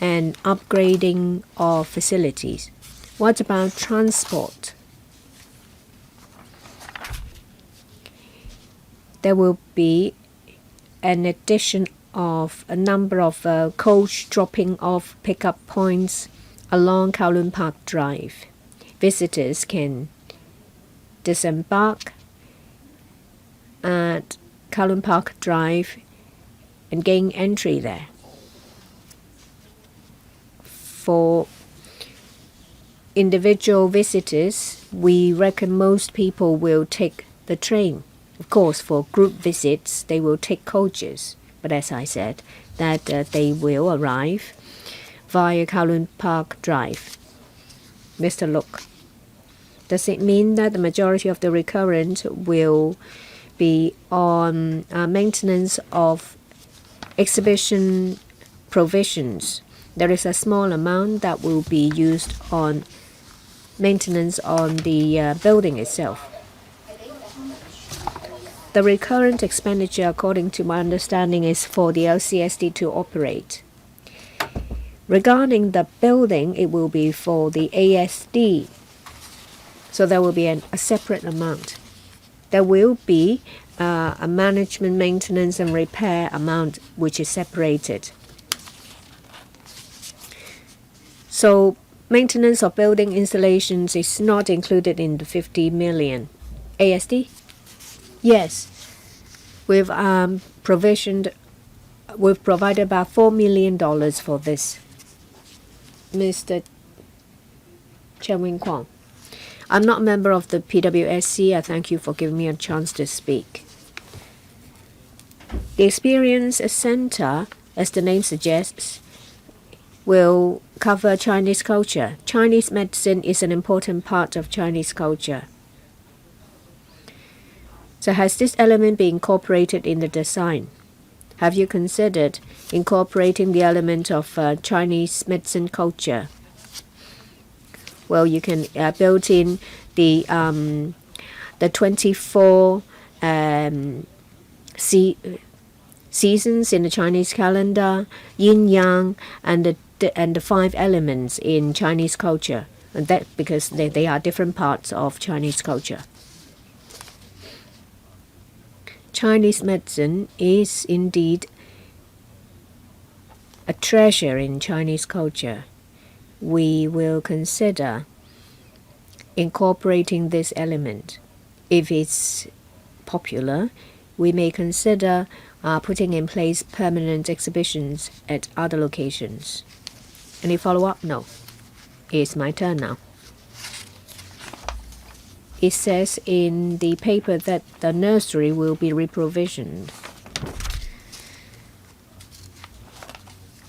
and upgrading of facilities. What about transport? There will be an addition of a number of coach dropping off pickup points along Kowloon Park Drive. Visitors can disembark at Kowloon Park Drive and gain entry there. For individual visitors, we reckon most people will take the train. Of course, for group visits, they will take coaches. But as I said, that they will arrive via Kowloon Park Drive. Mr. Look, does it mean that the majority of the recurrent will be on maintenance of exhibition provisions? There is a small amount that will be used on maintenance on the building itself. The recurrent expenditure, according to my understanding, is for the LCSD to operate. Regarding the building, it will be for the ASD So there will be a separate amount. There will be a management, maintenance, and repair amount which is separated. So maintenance of building installations is not included in the 50 million. ASD? Yes. We've provided about $4 million for this. Mr. Chen Wing Kwong. I'm not a member of the PWSC. I thank you for giving me a chance to speak. The Experience Center, as the name suggests, will cover Chinese culture. Chinese medicine is an important part of Chinese culture. So has this element been incorporated in the design? Have you considered incorporating the element of Chinese medicine culture? Well, you can build in the 24 seasons in the Chinese calendar, yin yang, and the 5 elements in Chinese culture, and that because they are different parts of Chinese culture. Chinese medicine is indeed a treasure in Chinese culture. We will consider incorporating this element. If it's popular, we may consider putting in place permanent exhibitions at other locations. Any follow-up? No. It's my turn now. It says in the paper that the nursery will be reprovisioned.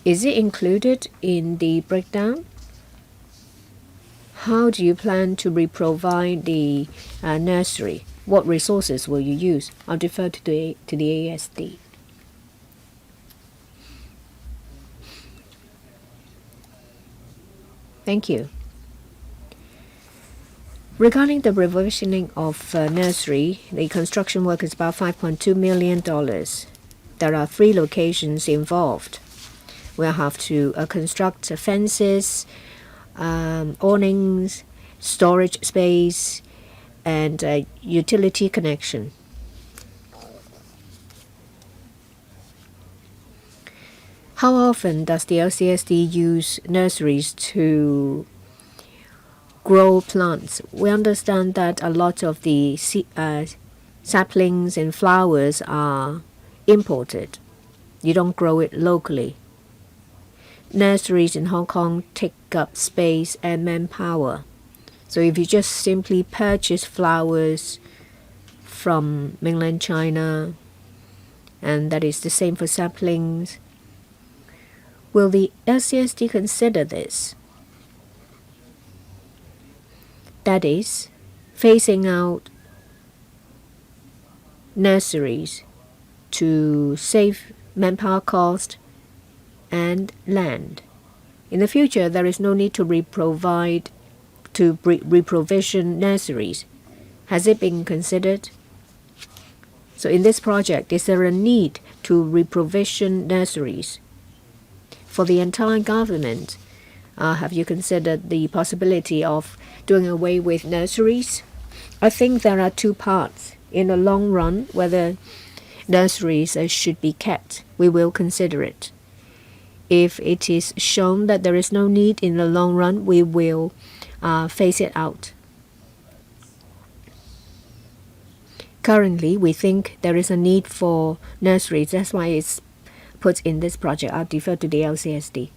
Is it included in the breakdown? How do you plan to reprovide the nursery? What resources will you use? I'll defer to the ASD. Thank you. Regarding the revisioning of nursery, the construction work is about $5.2 million. There are 3 locations involved. We'll have to construct fences, awnings, storage space, and utility connection. How often does the LCSD use nurseries to grow plants? We understand that a lot of the saplings and flowers are imported. You don't grow it locally. Nurseries in Hong Kong take up space and manpower. So if you just simply purchase flowers from mainland China, and that is the same for saplings, will the LCSD consider this? That is, phasing out nurseries to save manpower cost and land. In the future, there is no need to reprovision nurseries. Has it been considered? So in this project, is there a need to reprovision nurseries? For the entire government, have you considered the possibility of doing away with nurseries? I think there are 2 parts. In the long run, whether nurseries should be kept, we will consider it. If it is shown that there is no need in the long run, we will phase it out. Currently, we think there is a need for nurseries. That's why it's put in this project. I'll defer to the LCSD.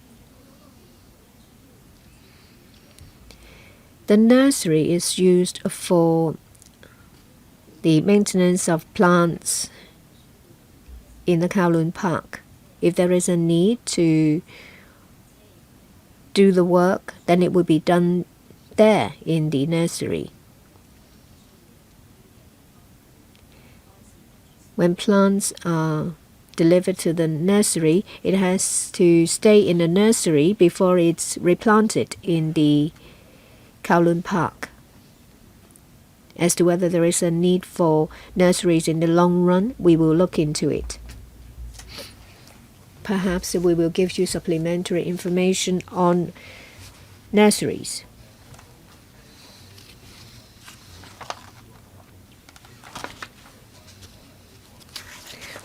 The nursery is used for the maintenance of plants in the Kowloon Park. If there is a need to do the work, then it will be done there in the nursery. When plants are delivered to the nursery, it has to stay in the nursery before it's replanted in the Kowloon Park. As to whether there is a need for nurseries in the long run, we will look into it. Perhaps we will give you supplementary information on nurseries.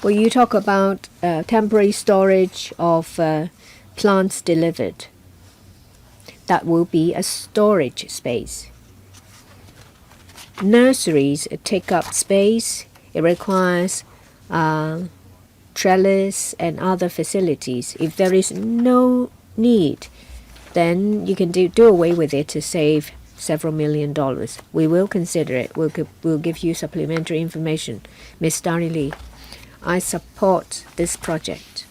Well, you talk about temporary storage of plants delivered. That will be a storage space. Nurseries take up space. It requires trellis and other facilities. If there is no need, then you can do away with it to save several $1,000,000. We will consider it. We'll give you supplementary information. Ms. Starry Lee, I support this project.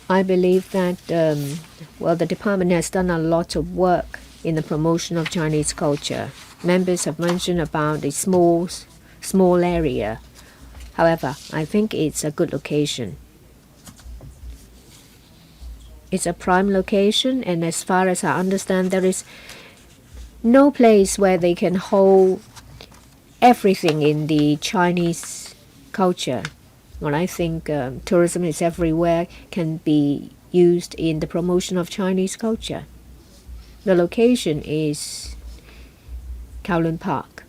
I believe that, the department has done a lot of work in the promotion of Chinese culture. Members have mentioned about the small area. However, I think it's a good location. It's a prime location, and as far as I understand, there is no place where they can hold everything in the Chinese culture. Well, I think tourism is everywhere, can be used in the promotion of Chinese culture. The location is Kowloon Park.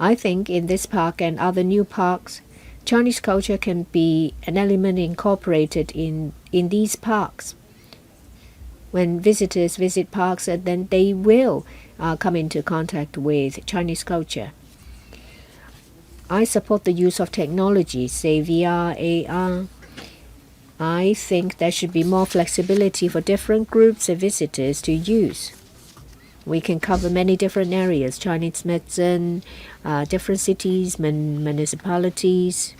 I think in this park and other new parks, Chinese culture can be an element incorporated in these parks. When visitors visit parks, then they will come into contact with Chinese culture. I support the use of technology, say VR, AR. I think there should be more flexibility for different groups of visitors to use. We can cover many different areas, Chinese medicine, different cities, municipalities.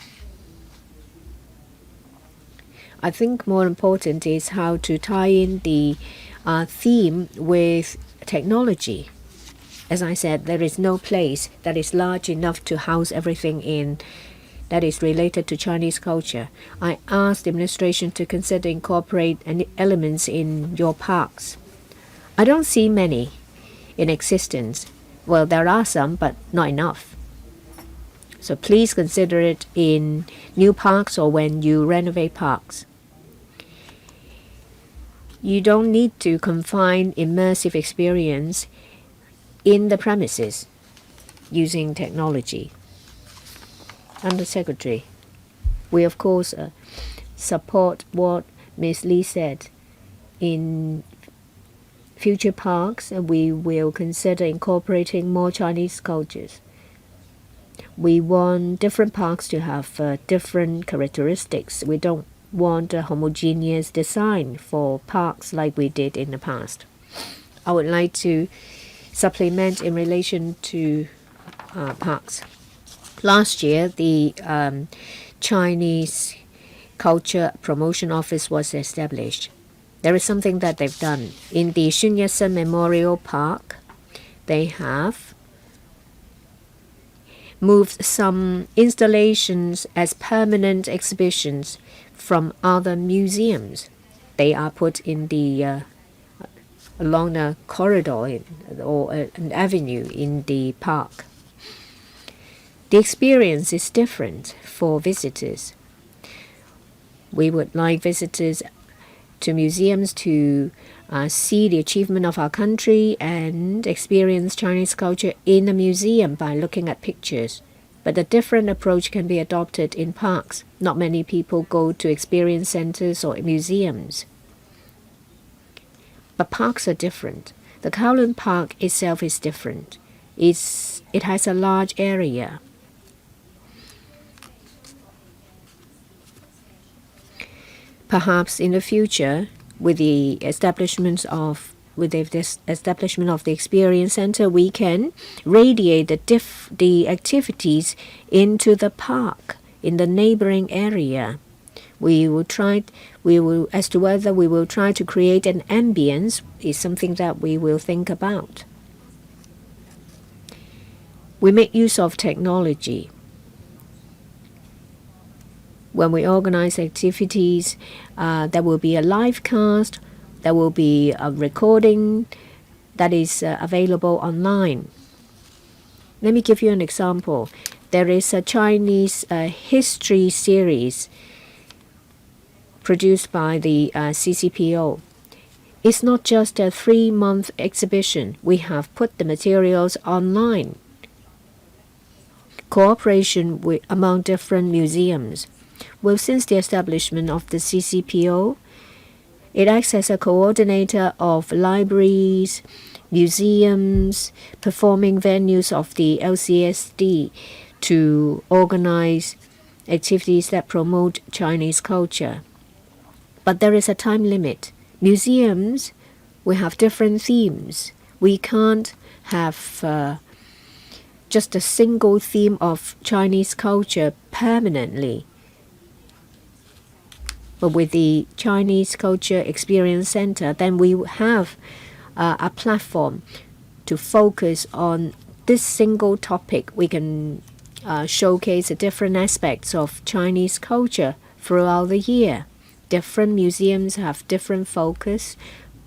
I think more important is how to tie in the theme with technology. As I said, there is no place that is large enough to house everything in that is related to Chinese culture. I asked the administration to consider incorporate any elements in your parks. I don't see many in existence. Well, there are some, but not enough. So please consider it in new parks or when you renovate parks. You don't need to confine immersive experience in the premises using technology. Undersecretary, we of course support what Ms. Lee said. In future parks, we will consider incorporating more Chinese cultures. We want different parks to have different characteristics. We don't want a homogeneous design for parks like we did in the past. I would like to supplement in relation to parks. Last year, the Chinese Culture Promotion Office was established. There is something that they've done. In the Sun Yat-sen Memorial Park, they have moved some installations as permanent exhibitions from other museums. They are put in the along a corridor or an avenue in the park. The experience is different for visitors. We would like visitors to museums to see the achievement of our country and experience Chinese culture in a museum by looking at pictures. But a different approach can be adopted in parks. Not many people go to experience centers or museums. But parks are different. The Kowloon Park itself is different. It has a large area. Perhaps in the future, with the establishment of the experience center, we can radiate the activities into the park in the neighboring area. As to whether we will try to create an ambience is something that we will think about. We make use of technology. When we organize activities, there will be a live cast, there will be a recording that is available online. Let me give you an example. There is a Chinese history series produced by the CCPO. It's not just a 3-month exhibition. We have put the materials online. cooperation among different museums. Well, since the establishment of the CCPO, it acts as a coordinator of libraries, museums, performing venues of the LCSD to organize activities that promote Chinese culture. But there is a time limit. Museums will have different themes. We can't have just a single theme of Chinese culture permanently. But with the Chinese Culture Experience Center, then we have a platform to focus on this single topic. We can showcase the different aspects of Chinese culture throughout the year. Different museums have different focus,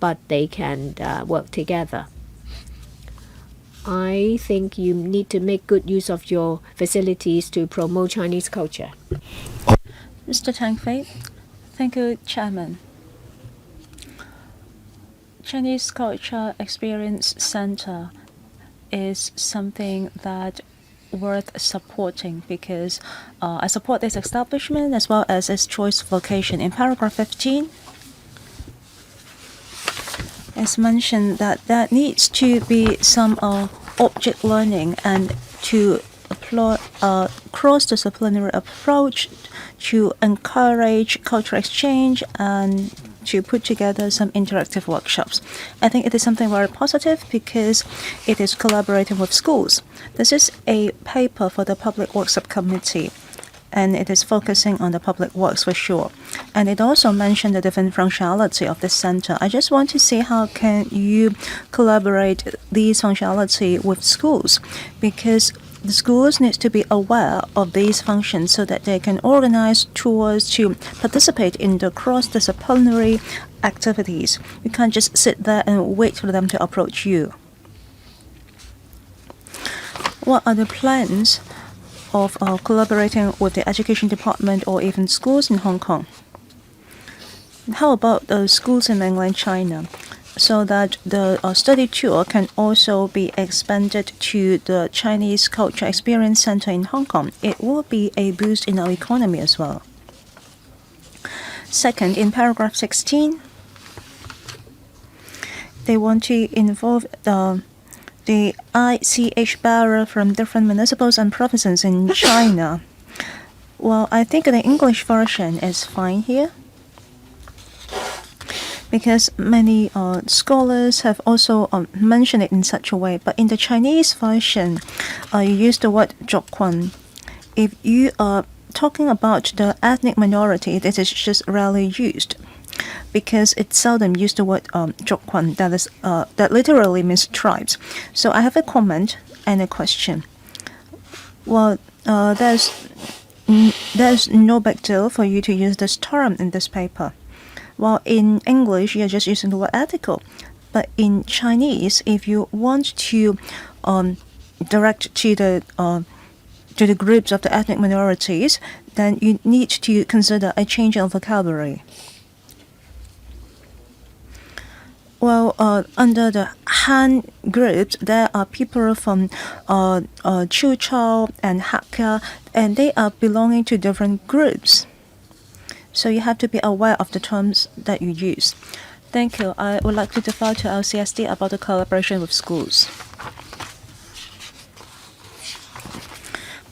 but they can work together. I think you need to make good use of your facilities to promote Chinese culture. Mr. Tang Fei. Thank you, Chairman. Chinese Culture Experience Center is something that worth supporting because I support this establishment as well as its choice of location. In paragraph 15, it's mentioned that there needs to be some object learning and to employ a cross-disciplinary approach to encourage cultural exchange and to put together some interactive workshops. I think it is something very positive because it is collaborating with schools. This is a paper for the Public Works Subcommittee, and it is focusing on the public works for sure. And it also mentioned the different functionality of the center. I just want to see how can you collaborate these functionality with schools, because the schools need to be aware of these functions so that they can organize tours to participate in the cross-disciplinary activities. You can't just sit there and wait for them to approach you. What are the plans of collaborating with the education department or even schools in Hong Kong? How about the schools in mainland China, so that the study tour can also be expanded to the Chinese Culture Experience Center in Hong Kong? It will be a boost in our economy as well. Second, in paragraph 16, they want to involve the ICH bearer from different municipals and provinces in China. Well, I think the English version is fine here, because many scholars have also mentioned it in such a way. But in the Chinese version, you use the word 族群. If you are talking about the ethnic minority, it is just rarely used, because it seldom used the word 族群, that literally means tribes. So I have a comment and a question. Well, there's no big deal for you to use this term in this paper. Well, in English, you're just using the word ethical. But in Chinese, if you want to direct to the groups of the ethnic minorities, then you need to consider a change of vocabulary. Well, under the Han groups, there are people from Chuzhou and Hakka, and they are belonging to different groups. So you have to be aware of the terms that you use. Thank you. I would like to defer to LCSD about the collaboration with schools.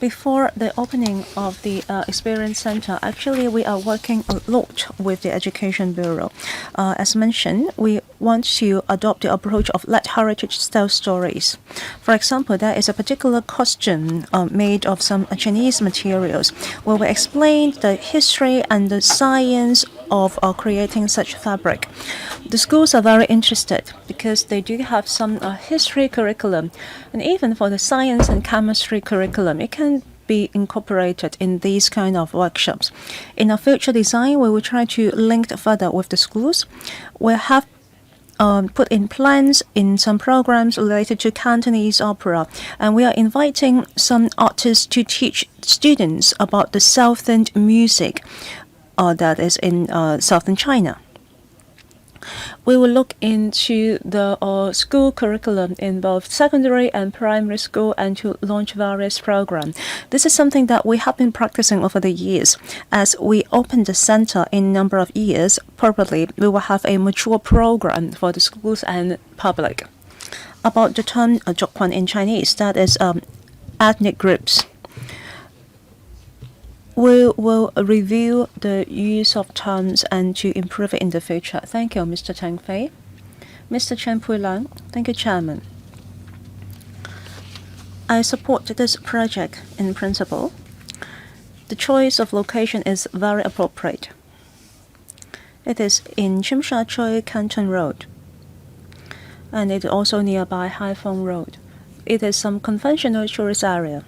Before the opening of the Experience Center, actually we are working a lot with the Education Bureau. As mentioned, we want to adopt the approach of let heritage tell stories. For example, there is a particular costume made of some Chinese materials where we explain the history and the science of creating such fabric. The schools are very interested because they do have some history curriculum, and even for the science and chemistry curriculum, it can be incorporated in these kind of workshops. In our future design, we will try to link further with the schools. We have put in plans in some programs related to Cantonese opera, and we are inviting some artists to teach students about the southern music that is in southern China. We will look into the school curriculum in both secondary and primary school and to launch various programs. This is something that we have been practicing over the years. As we open the center in a number of years, probably we will have a mature program for the schools and public. About the term "Zhukwang" in Chinese, that is ethnic groups. We will review the use of terms and to improve it in the future. Thank you, Mr. Tang Fei. Mr. Chen Puilang, thank you, Chairman. I support this project in principle. The choice of location is very appropriate. It is in Chimsha Choi Canton Road, and it is also nearby Haifeng Road. It is some conventional tourist area.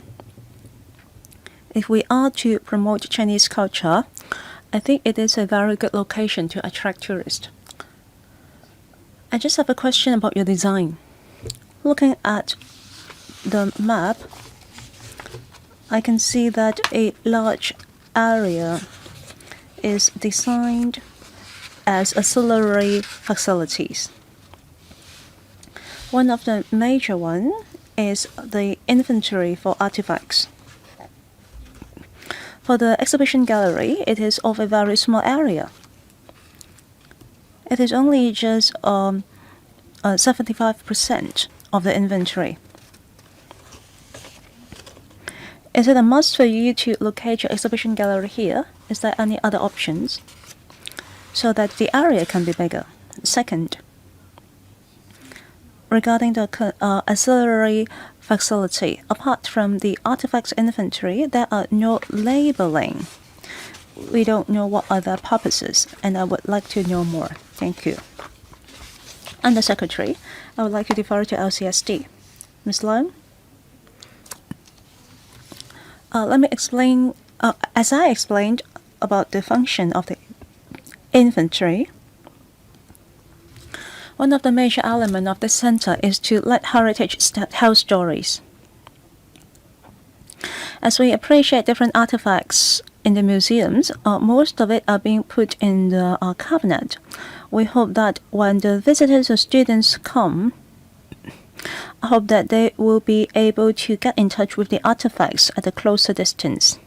If we are to promote Chinese culture, I think it is a very good location to attract tourists. I just have a question about your design. Looking at the map, I can see that a large area is designed as auxiliary facilities. One of the major ones is the inventory for artifacts. For the exhibition gallery, it is of a very small area. It is only just 75% of the inventory. Is it a must for you to locate your exhibition gallery here? Is there any other options so that the area can be bigger? Second, regarding the auxiliary facility, apart from the artifacts inventory, there are no labeling. We don't know what are their purposes, and I would like to know more. Thank you. Under Secretary, I would like to defer to LCSD. Ms. Leung? Let me explain, as I explained about the function of the inventory, one of the major elements of this center is to let heritage tell stories. As we appreciate different artifacts in the museums, most of it are being put in the cabinet. We hope that when the visitors or students come, I hope that they will be able to get in touch with the artifacts at a closer distance.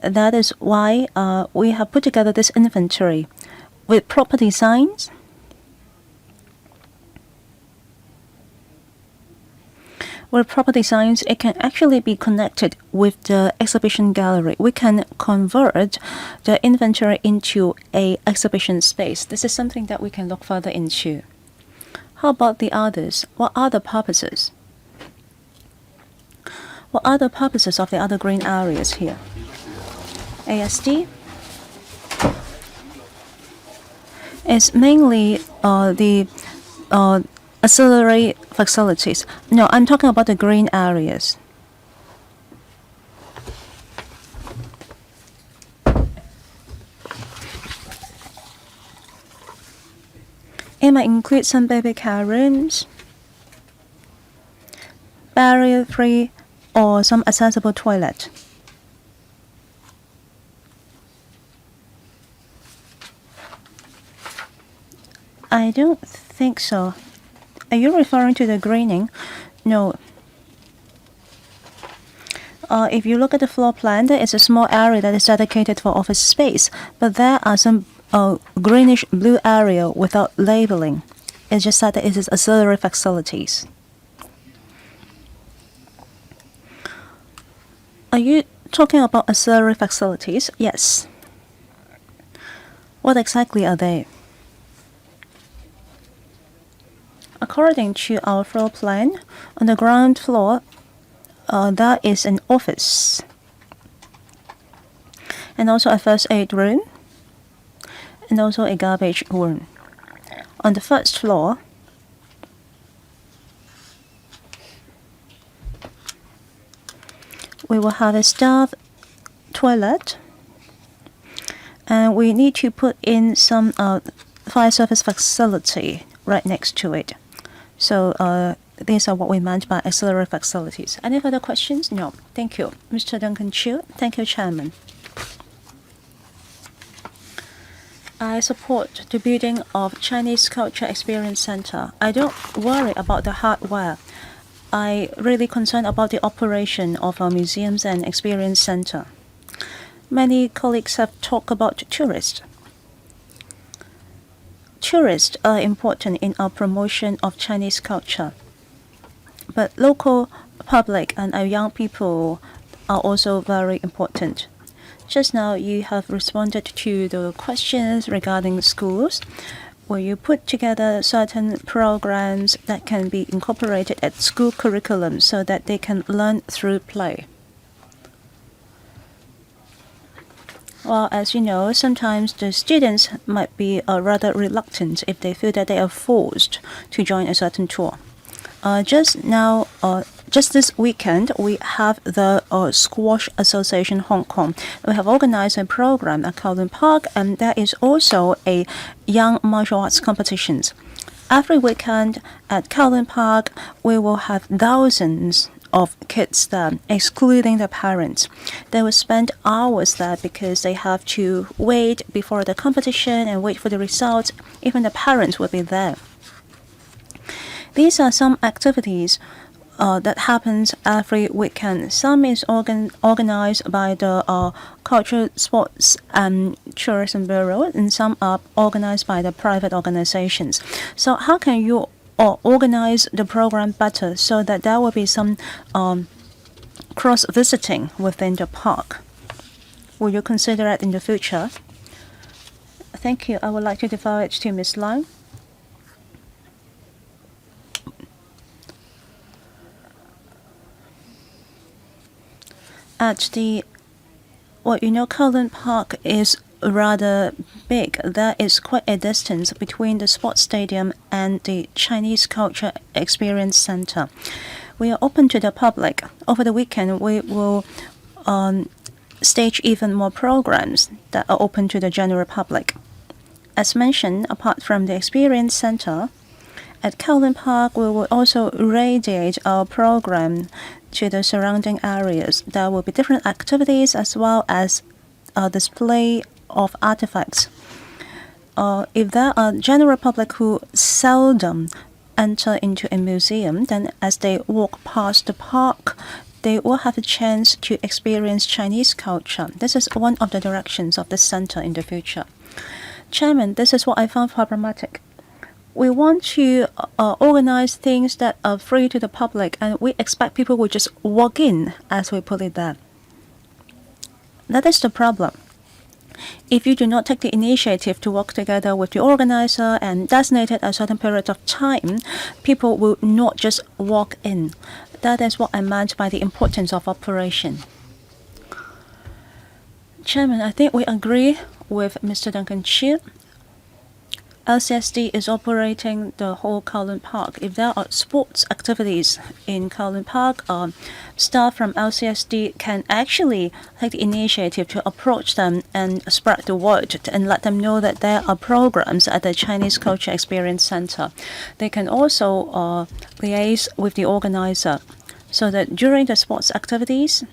That is why we have put together this inventory with proper designs. With proper designs, it can actually be connected with the exhibition gallery. We can convert the inventory into an exhibition space. This is something that we can look further into. How about the others? What are the purposes? What are the purposes of the other green areas here? ASD is mainly the auxiliary facilities. No, I'm talking about the green areas. It might include some baby care rooms, barrier-free, or some accessible toilet. I don't think so. Are you referring to the greening? No. If you look at the floor plan, there is a small area that is dedicated for office space, but there are some greenish blue area without labeling. It's just that it is auxiliary facilities. Are you talking about auxiliary facilities? Yes. What exactly are they? According to our floor plan, on the ground floor, there is an office and also a first aid room and also a garbage room. On the first floor, we will have a staff toilet, and we need to put in some fire service facility right next to it. So these are what we meant by auxiliary facilities. Any further questions? No. Thank you. Mr. Duncan Chiu. Thank you, Chairman. I support the building of Chinese Culture Experience Center. I don't worry about the hardware. I really concerned about the operation of our museums and experience center. Many colleagues have talked about tourists. Tourists are important in our promotion of Chinese culture, but local public and our young people are also very important. Just now you have responded to the questions regarding schools, where you put together certain programs that can be incorporated at school curriculum so that they can learn through play. Well, as you know, sometimes the students might be rather reluctant if they feel that they are forced to join a certain tour. Just this weekend, we have the Squash Association Hong Kong. We have organized a program at Kowloon Park, and there is also a young martial arts competitions. Every weekend at Kowloon Park, we will have thousands of kids there, excluding the parents. They will spend hours there because they have to wait before the competition and wait for the results. Even the parents will be there. These are some activities that happens every weekend. Some is organized by the Cultural, Sports and Tourism Bureau, and some are organized by the private organizations. So how can you organize the program better so that there will be some cross-visiting within the park? Will you consider it in the future? Thank you. I would like to defer it to Ms. Lang. Kowloon Park is rather big. There is quite a distance between the sports stadium and the Chinese Culture Experience Center. We are open to the public. Over the weekend, we will stage even more programs that are open to the general public. As mentioned, apart from the Experience Center, at Kowloon Park, we will also radiate our program to the surrounding areas. There will be different activities as well as a display of artifacts. If there are general public who seldom enter into a museum, then as they walk past the park, they will have a chance to experience Chinese culture. This is one of the directions of the center in the future. Chairman, this is what I found problematic. We want to organize things that are free to the public, and we expect people will just walk in, as we put it there. That is the problem. If you do not take the initiative to work together with the organizer and designate it a certain period of time, people will not just walk in. That is what I meant by the importance of operation. Chairman, I think we agree with Mr. Duncan Chiu. LCSD is operating the whole Kowloon Park. If there are sports activities in Kowloon Park, staff from LCSD can actually take the initiative to approach them and spread the word and let them know that there are programs at the Chinese Culture Experience Center. They can also liaise with the organizer so that during the sports activities,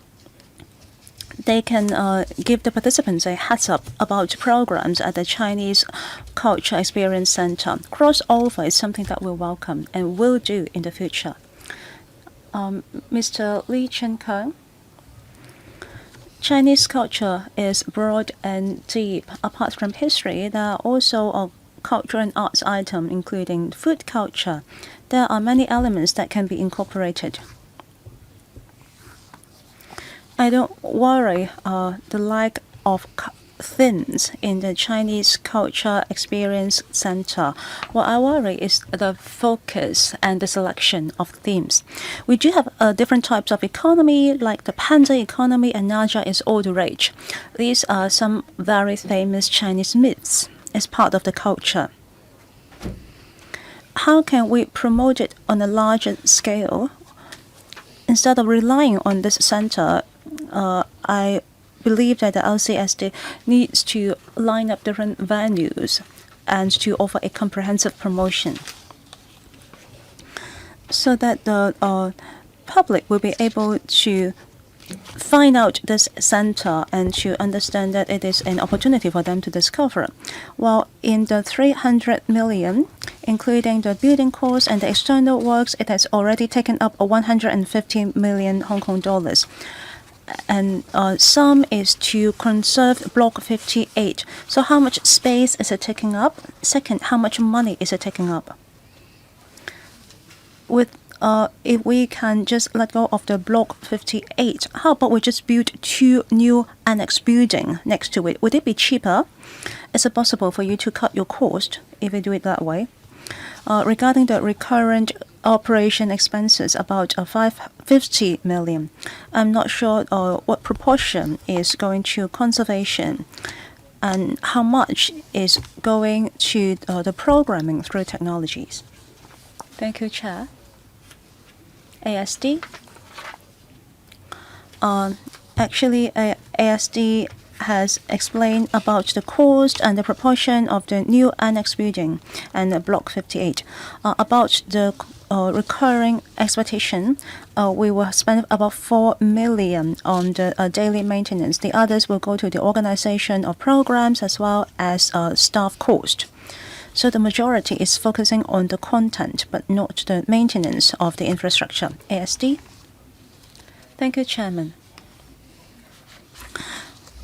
they can give the participants a heads up about programs at the Chinese Culture Experience Center. Crossover is something that we'll welcome and will do in the future. Mr. Lee Chen Kang, Chinese culture is broad and deep. Apart from history, there are also culture and arts items, including food culture. There are many elements that can be incorporated. I don't worry the lack of themes in the Chinese Culture Experience Center. What I worry is the focus and the selection of themes. We do have different types of economy, like the panda economy, and Naja is all the rage. These are some very famous Chinese myths as part of the culture. How can we promote it on a larger scale? Instead of relying on this center, I believe that the LCSD needs to line up different venues and to offer a comprehensive promotion so that the public will be able to find out this center and to understand that it is an opportunity for them to discover. While in the 300 million, including the building costs and the external works, it has already taken up 150 million Hong Kong dollars. And some is to conserve Block 58. So how much space is it taking up? Second, how much money is it taking up? If we can just let go of the Block 58, how about we just build 2 new annex buildings next to it? Would it be cheaper? Is it possible for you to cut your cost if you do it that way? Regarding the recurrent operation expenses, about 550 million. I'm not sure what proportion is going to conservation and how much is going to the programming through technologies. Thank you, Chair. ASD. Actually, ASD has explained about the cost and the proportion of the new annex building and Block 58. About the recurring expectation, we will spend about 4 million on the daily maintenance. The others will go to the organization of programs as well as staff cost. So the majority is focusing on the content, but not the maintenance of the infrastructure. ASD. Thank you, Chairman.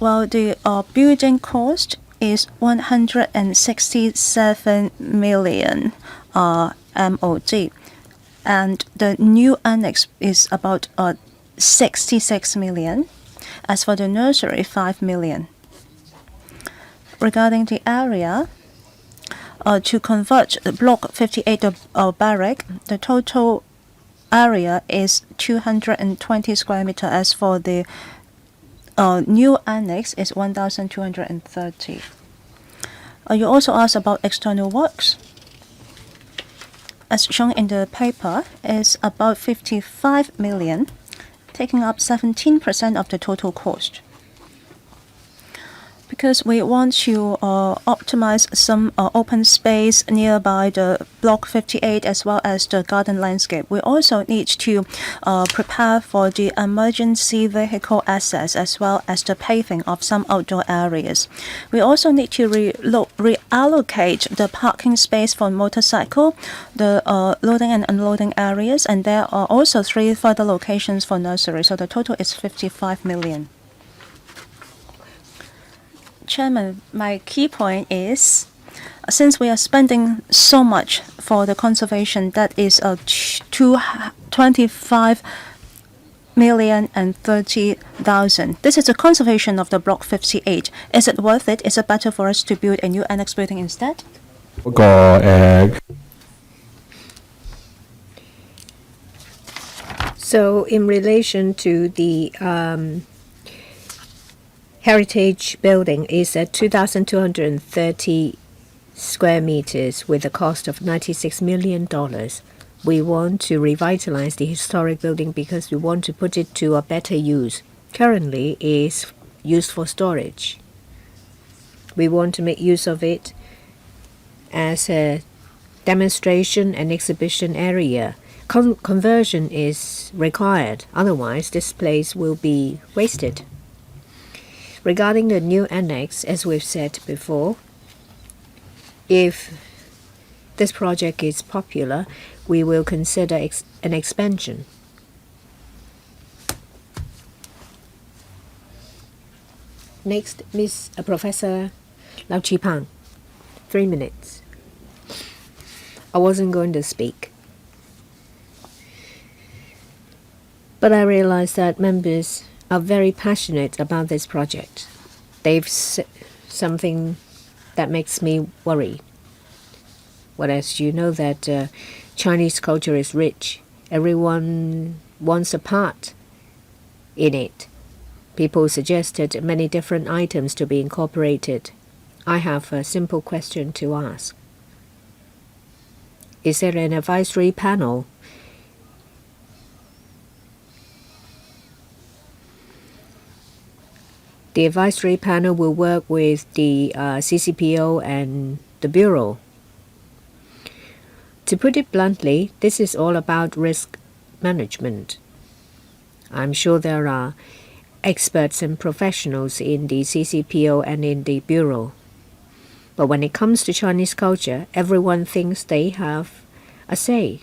Well, the building cost is 167 million MOD, and the new annex is about 66 million. As for the nursery, 5 million. Regarding the area, to convert the Block 58 barrack, the total area is 220 square meters. As for the new annex, is 1,230. You also asked about external works. As shown in the paper, is about 55 million, taking up 17% of the total cost. Because we want to optimize some open space nearby the Block 58 as well as the garden landscape. We also need to prepare for the emergency vehicle access as well as the paving of some outdoor areas. We also need to reallocate the parking space for motorcycle, the loading and unloading areas, and there are also 3 further locations for nursery. So the total is 55 million. Chairman, my key point is, since we are spending so much for the conservation, that is 25 million and 30,000. This is the conservation of the Block 58. Is it worth it? Is it better for us to build a new annex building instead? So in relation to the heritage building is at 2,230 square meters with a cost of $96 million. We want to revitalize the historic building because we want to put it to a better use. Currently, it is used for storage. We want to make use of it as a demonstration and exhibition area. Conversion is required, otherwise this place will be wasted. Regarding the new annex, as we've said before, if this project is popular, we will consider an expansion. Next, Professor Lau Chi Pang, 3 minutes. I wasn't going to speak, but I realized that members are very passionate about this project. They've said something that makes me worry. Whereas you know that Chinese culture is rich. Everyone wants a part in it. People suggested many different items to be incorporated. I have a simple question to ask. Is there an advisory panel? The advisory panel will work with the CCPO and the Bureau. To put it bluntly, this is all about risk management. I'm sure there are experts and professionals in the CCPO and in the Bureau. But when it comes to Chinese culture, everyone thinks they have a say.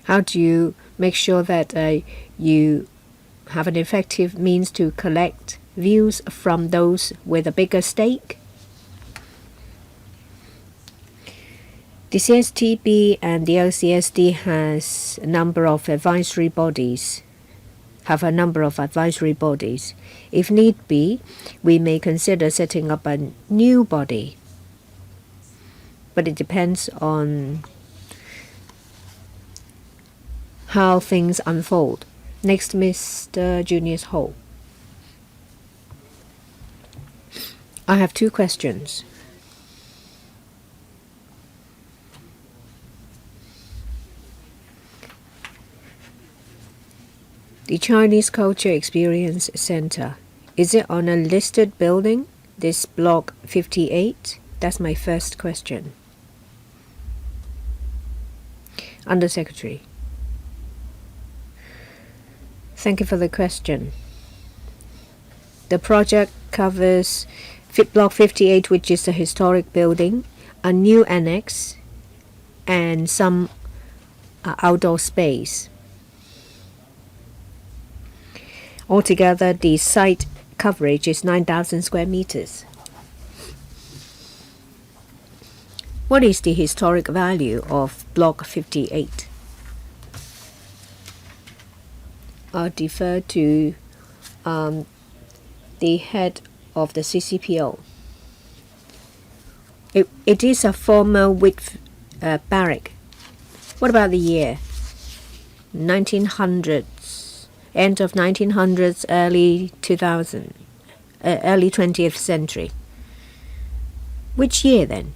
How do you make sure that you have an effective means to collect views from those with a bigger stake? The CSTB and the LCSD have a number of advisory bodies. If need be, we may consider setting up a new body. But it depends on how things unfold. Next, Mr. Junius Ho. I have two questions. The Chinese Culture Experience Center, is it on a listed building, this block 58? That's my first question. Undersecretary. Thank you for the question. The project covers block 58, which is a historic building, a new annex, and some outdoor space. Altogether, the site coverage is 9,000 square meters. What is the historic value of block 58? I'll defer to the head of the CCPO. It is a former wheat barrack. What about the year? 1900s, end of 1900s, early 20th century. Which year then?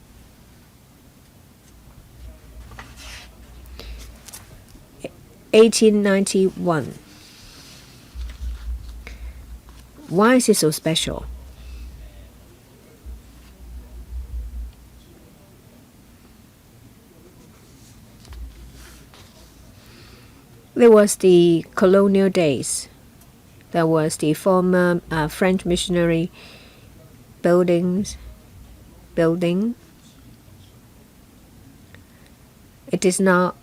(1891). Why is it so special? There was the colonial days. There was the former French missionary building. It is now,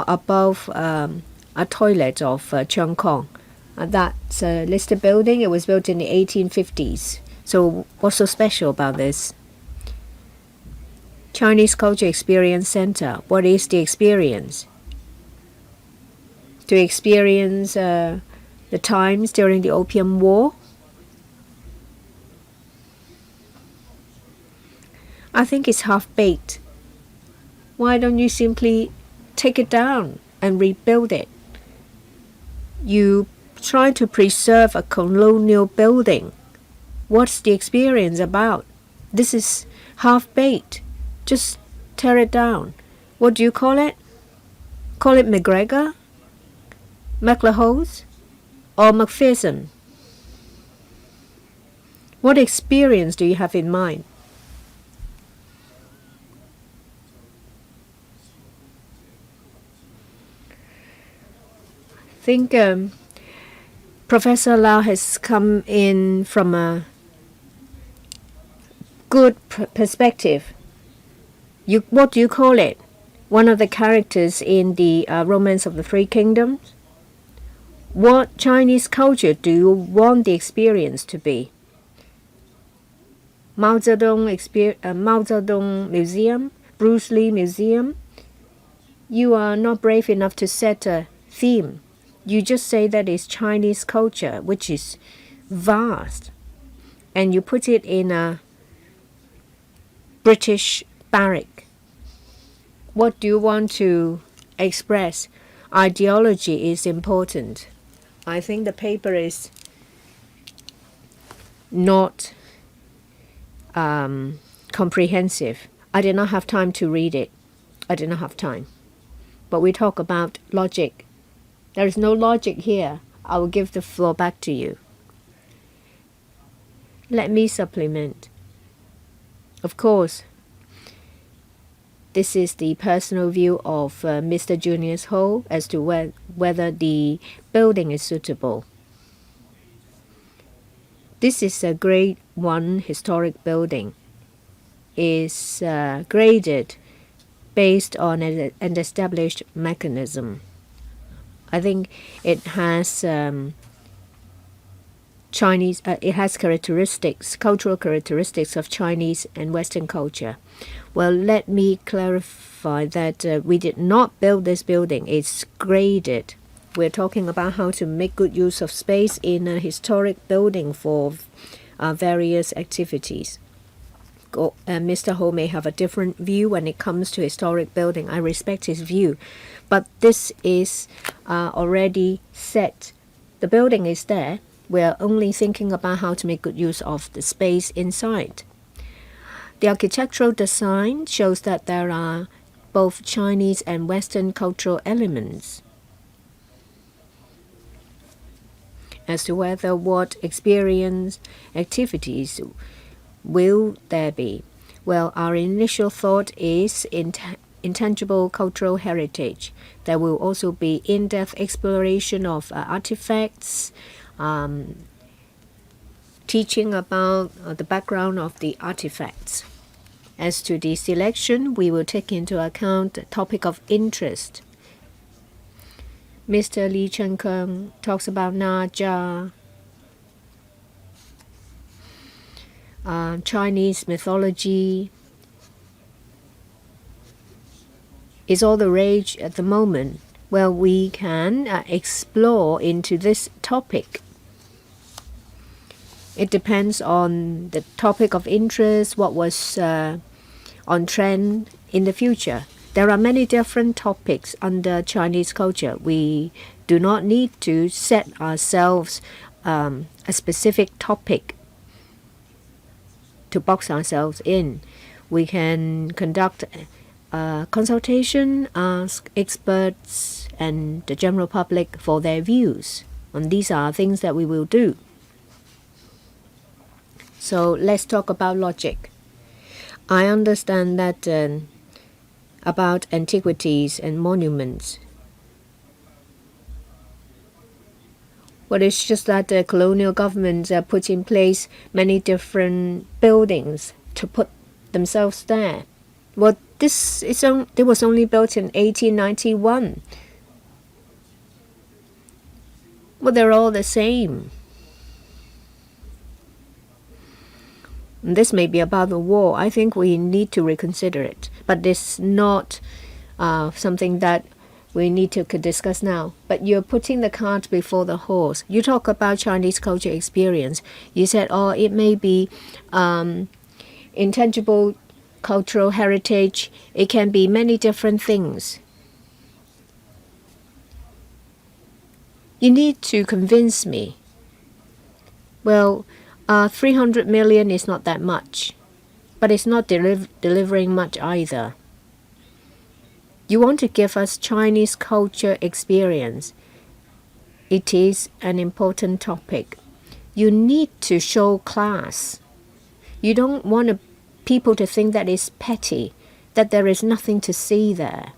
above a toilet of Cheung Kong. That's a listed building. It was built in the 1850s. So what's so special about this? Chinese Culture Experience Center. What is the experience? To experience the times during the Opium War? I think it's half-baked. Why don't you simply take it down and rebuild it? You try to preserve a colonial building. What's the experience about? This is half-baked. Just tear it down. What do you call it? Call it McGregor? McLehose? Or McPherson? What experience do you have in mind? I think Professor Lau has come in from a good perspective. What do you call it? One of the characters in the Romance of the Three Kingdoms? What Chinese culture do you want the experience to be? Mao Zedong Museum? Bruce Lee Museum? You are not brave enough to set a theme. You just say that it's Chinese culture, which is vast, and you put it in a British barrack. What do you want to express? Ideology is important. I think the paper is not comprehensive. I did not have time to read it. I did not have time. But we talk about logic. There is no logic here. I will give the floor back to you. Let me supplement. Of course, This is the personal view of Mr. Junius Ho as to whether the building is suitable. This is a Grade 1 historic building. Is graded based on an established mechanism. I think it has it has cultural characteristics of Chinese and Western culture. Well, let me clarify that we did not build this building. It's graded. We're talking about how to make good use of space in a historic building for various activities. Mr. Ho may have a different view when it comes to historic building. I respect his view. But this is already set. The building is there. We're only thinking about how to make good use of the space inside. The architectural design shows that there are both Chinese and Western cultural elements. As to whether what experience activities will there be? Well, our initial thought is intangible cultural heritage. There will also be in-depth exploration of artifacts, teaching about the background of the artifacts. As to the selection, we will take into account the topic of interest. Mr. Lee Chen-kung talks about Naja, Chinese mythology is all the rage at the moment. Well, we can explore into this topic. It depends on the topic of interest, what was on trend in the future. There are many different topics under Chinese culture. We do not need to set ourselves a specific topic to box ourselves in. We can conduct consultation, ask experts and the general public for their views. And these are things that we will do. So let's talk about logic. I understand that about antiquities and monuments. Well, it's just that the colonial governments put in place many different buildings to put themselves there. Well, it was only built in 1891. Well, they're all the same. And this may be about the war. I think we need to reconsider it. But it's not something that we need to discuss now. But you're putting the cart before the horse. You talk about Chinese culture experience. You said, it may be intangible cultural heritage. It can be many different things. You need to convince me. Well, 300 million is not that much, but it's not delivering much either. You want to give us Chinese culture experience. It is an important topic. You need to show class. You don't want people to think that it's petty, that there is nothing to see there.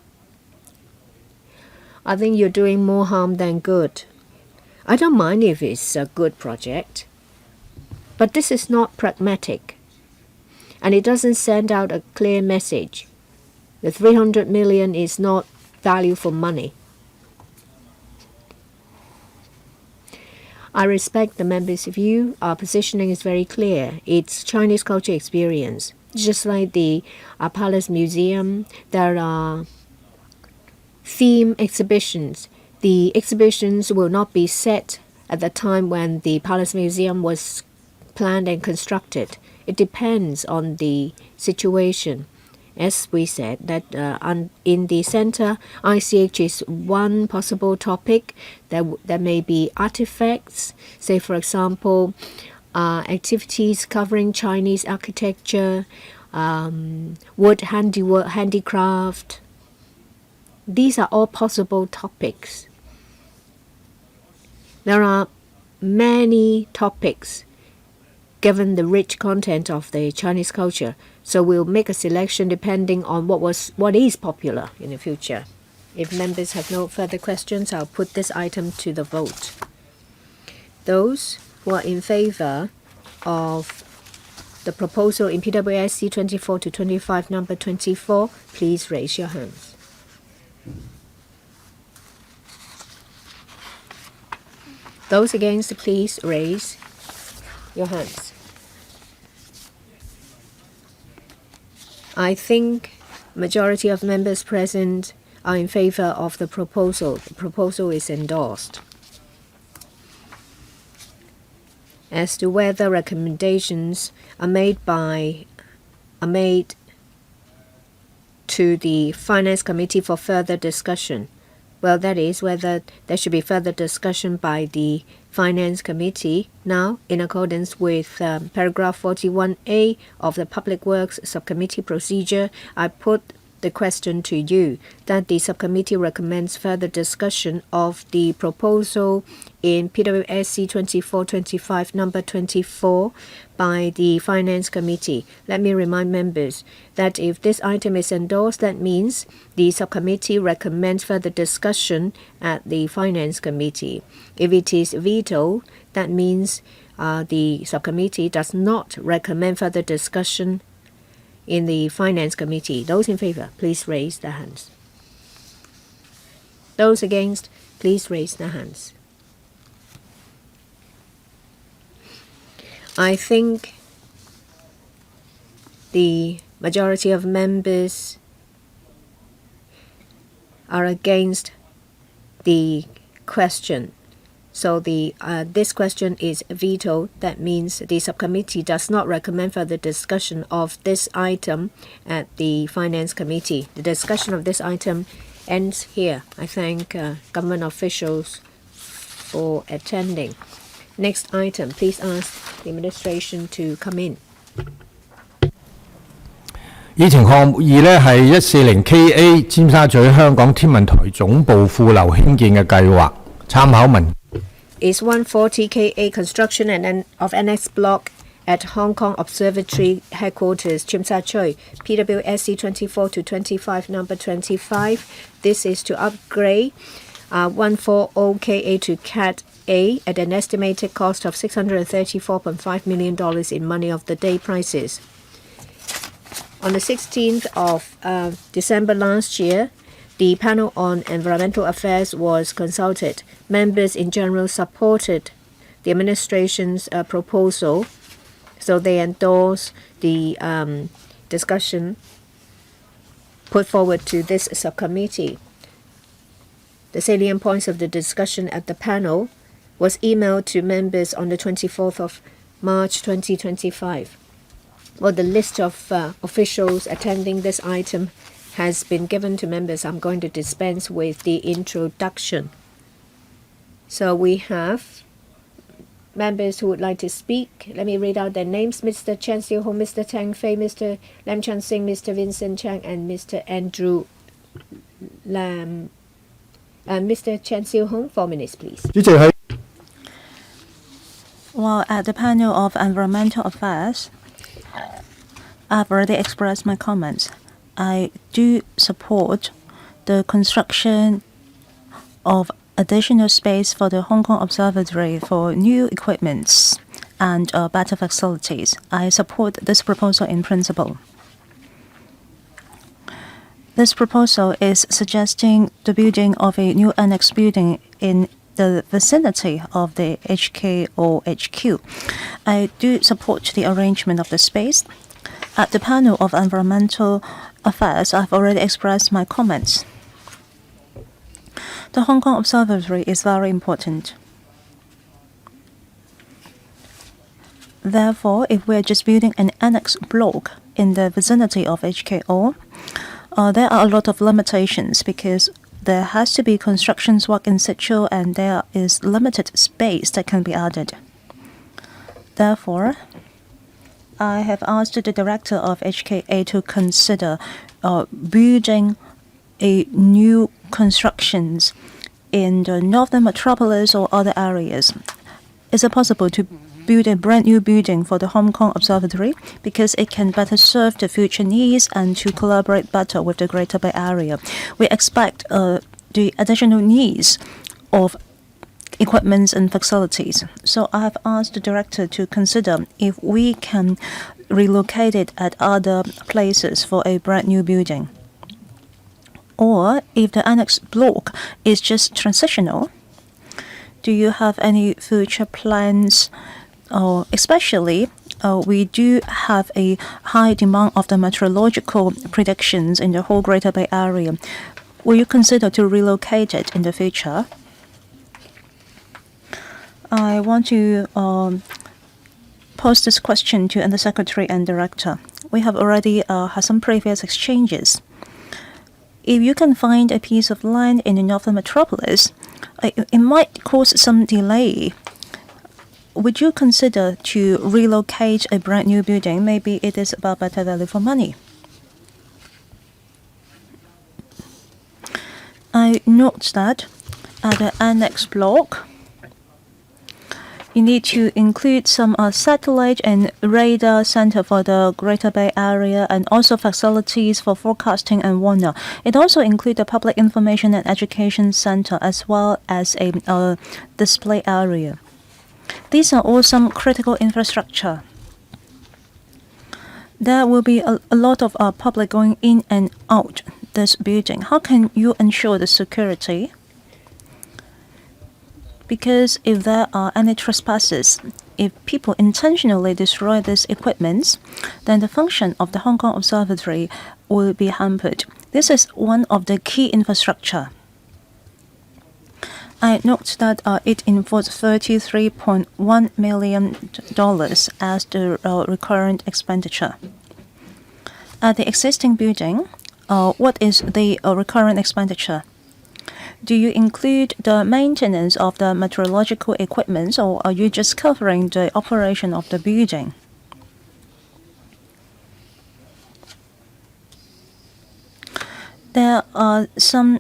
I think you're doing more harm than good. I don't mind if it's a good project. But this is not pragmatic, and it doesn't send out a clear message. The 300 million is not value for money. I respect the members' view. Our positioning is very clear. It's Chinese culture experience. Just like the Palace Museum, there are theme exhibitions. The exhibitions will not be set at the time when the Palace Museum was planned and constructed. It depends on the situation. As we said, that in the center, ICH is one possible topic. There may be artifacts, say for example, activities covering Chinese architecture, wood handiwork, handicraft. These are all possible topics. There are many topics given the rich content of the Chinese culture. So we'll make a selection depending on what is popular in the future. If members have no further questions, I'll put this item to the vote. Those who are in favor of the proposal in PWSC 24 to 25, number 24, please raise your hands. Those against, please raise your hands. I think majority of members present are in favor of the proposal. The proposal is endorsed. As to whether recommendations are made to the Finance Committee for further discussion. Well, that is whether there should be further discussion by the Finance Committee. Now, in accordance with paragraph 41A of the Public Works Subcommittee procedure, I put the question to you that the subcommittee recommends further discussion of the proposal in PWSC 2425 number 24 by the Finance Committee. Let me remind members that if this item is endorsed, that means the subcommittee recommends further discussion at the Finance Committee. If it is vetoed, that means the subcommittee does not recommend further discussion in the Finance Committee. Those in favor, please raise their hands. Those against, please raise their hands. I think the majority of members are against the question. So this question is vetoed. That means the subcommittee does not recommend further discussion of this item at the Finance Committee. The discussion of this item ends here. I thank government officials for attending. Next item, please ask the administration to come in. 議程項目2呢係140 KA 尖沙咀香港天文台總部副樓興建嘅計劃，參考文。Is 140 KA construction of Annex block at Hong Kong Observatory headquarters, Tsim, Tsui, PWSC 24 to 25, number 25. This is to upgrade 140 KA to Cat A at an estimated cost of $634.5 million in money of the day prices. On the 16th of December last year, the panel on environmental affairs was consulted. Members in general supported the administration's proposal, so they endorsed the discussion put forward to this subcommittee. The salient points of the discussion at the panel was emailed to members on the 24th of March 2025. Well, the list of officials attending this item has been given to members. I'm going to dispense with the introduction. So we have members who would like to speak. Let me read out their names. Mr. Chen Xiu-hong, Mr. Tang Fei, Mr. Lam Chan-sing, Mr. Vincent Chang, and Mr. Andrew Lam. Mr. Chen Xiu-hong, 4 minutes, please. Well, at the panel of environmental affairs, I've already expressed my comments. I do support the construction of additional space for the Hong Kong Observatory for new equipments and better facilities. I support this proposal in principle. This proposal is suggesting the building of a new annex building in the vicinity of the HKO HQ. I do support the arrangement of the space. At the panel of environmental affairs, I've already expressed my comments. The Hong Kong Observatory is very important. Therefore, if we're just building an annex block in the vicinity of HKO, there are a lot of limitations because there has to be construction work in situ and there is limited space that can be added. Therefore, I have asked the director of HKA to consider building a new constructions in the northern metropolis or other areas. is it possible to build a brand new building for the Hong Kong Observatory because it can better serve the future needs and to collaborate better with the Greater Bay Area? We expect the additional needs of equipments and facilities. So I have asked the director to consider if we can relocate it at other places for a brand new building. Or if the annex block is just transitional, do you have any future plans? Especially, we do have a high demand of the meteorological predictions in the whole Greater Bay Area. Will you consider to relocate it in the future? I want to pose this question to the Secretary and Director. We have already had some previous exchanges. If you can find a piece of land in the northern metropolis, it might cause some delay. Would you consider to relocate a brand new building? Maybe it is about better value for money. I note that at the annex block, you need to include some satellite and radar center for the Greater Bay Area and also facilities for forecasting and warning. It also includes a public information and education center as well as a display area. These are all some critical infrastructure. There will be a lot of public going in and out this building. How can you ensure the security? Because if there are any trespasses, if people intentionally destroy these equipments, then the function of the Hong Kong Observatory will be hampered. This is one of the key infrastructure. I note that it involves $33.1 million as the recurrent expenditure. At the existing building, what is the recurrent expenditure? Do you include the maintenance of the meteorological equipment, or are you just covering the operation of the building? There are some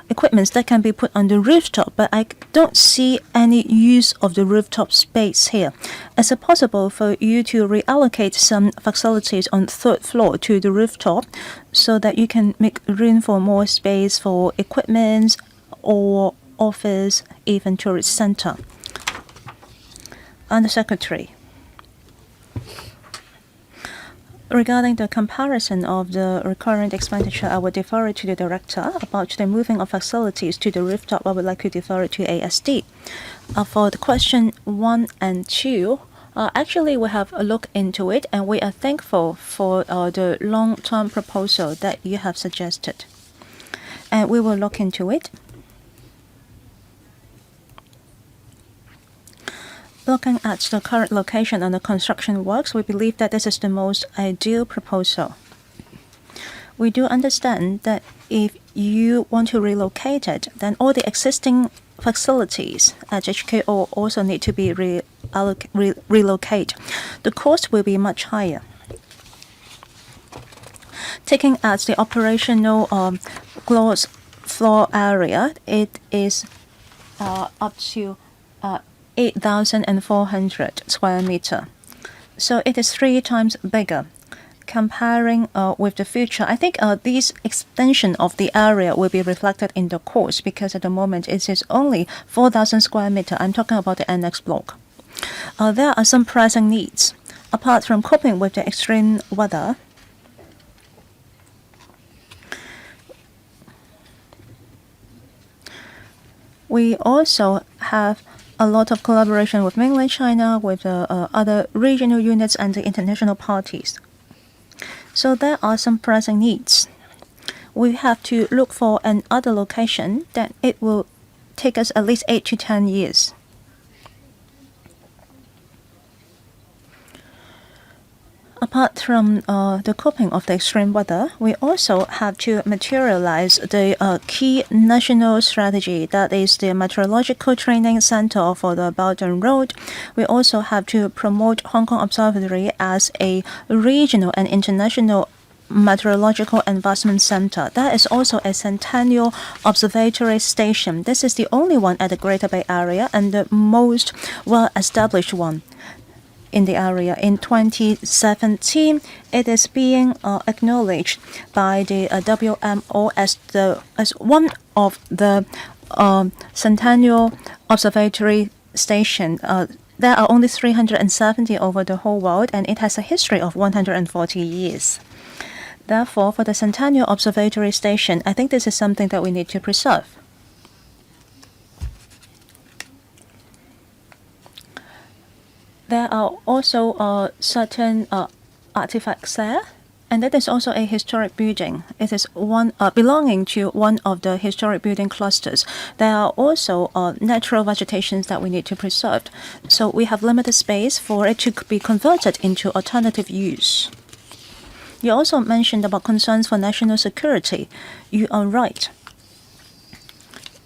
equipments that can be put on the rooftop, but I don't see any use of the rooftop space here. Is it possible for you to reallocate some facilities on the third floor to the rooftop so that you can make room for more space for equipment or office, even tourist center? Under Secretary, regarding the comparison of the recurrent expenditure, I will defer it to the Director. About the moving of facilities to the rooftop, I would like to defer it to ASD. For the question 1 and 2, actually we have a look into it, and we are thankful for the long-term proposal that you have suggested. And we will look into it. Looking at the current location and the construction works, we believe that this is the most ideal proposal. We do understand that if you want to relocate it, then all the existing facilities at HKO also need to be relocated. The cost will be much higher. Taking as the operational gross floor area, it is up to 8,400 square meter. So it is 3 times bigger. Comparing with the future, I think this extension of the area will be reflected in the cost, because at the moment it is only 4,000 square meter. I'm talking about the annex block. There are some pressing needs. Apart from coping with the extreme weather, we also have a lot of collaboration with mainland China, with other regional units and the international parties. So there are some pressing needs. We have to look for another location that it will take us at least 8 to 10 years. Apart from the coping of the extreme weather, we also have to materialize the key national strategy, that is the Meteorological Training Center for the Belt and Road. We also have to promote Hong Kong Observatory as a regional and international Meteorological Investment Center. There is also a Centennial Observatory Station. This is the only one at the Greater Bay Area and the most well-established one in the area. In 2017, it is being acknowledged by the WMO as one of the Centennial Observatory Station. There are only 370 over the whole world, and it has a history of 140 years. Therefore, for the Centennial Observatory Station, I think this is something that we need to preserve. There are also certain artifacts there, and that is also a historic building. It is one belonging to one of the historic building clusters. There are also natural vegetations that we need to preserve. So we have limited space for it to be converted into alternative use. You also mentioned about concerns for national security. You are right.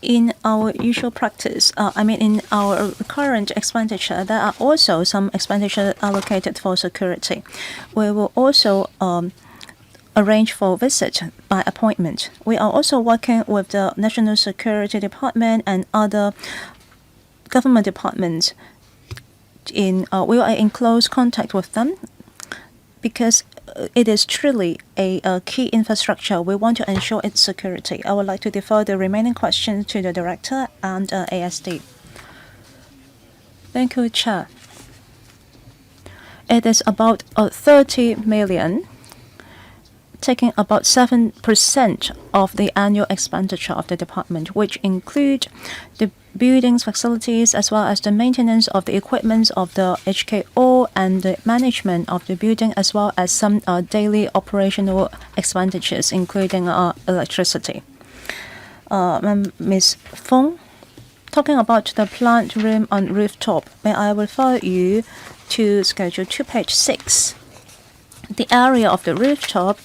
In our usual practice, in our current expenditure, there are also some expenditure allocated for security. We will also arrange for visit by appointment. We are also working with the National Security Department and other government departments. We are in close contact with them because it is truly a key infrastructure. We want to ensure its security. I would like to defer the remaining questions to the Director and ASD. Thank you, Chair. It is about 30 million, taking about 7% of the annual expenditure of the department, which include the buildings, facilities, as well as the maintenance of the equipment of the HKO and the management of the building, as well as some daily operational expenditures, including electricity. Ms. Fong, talking about the plant room on rooftop, may I refer you to Schedule 2, page 6. The area of the rooftop,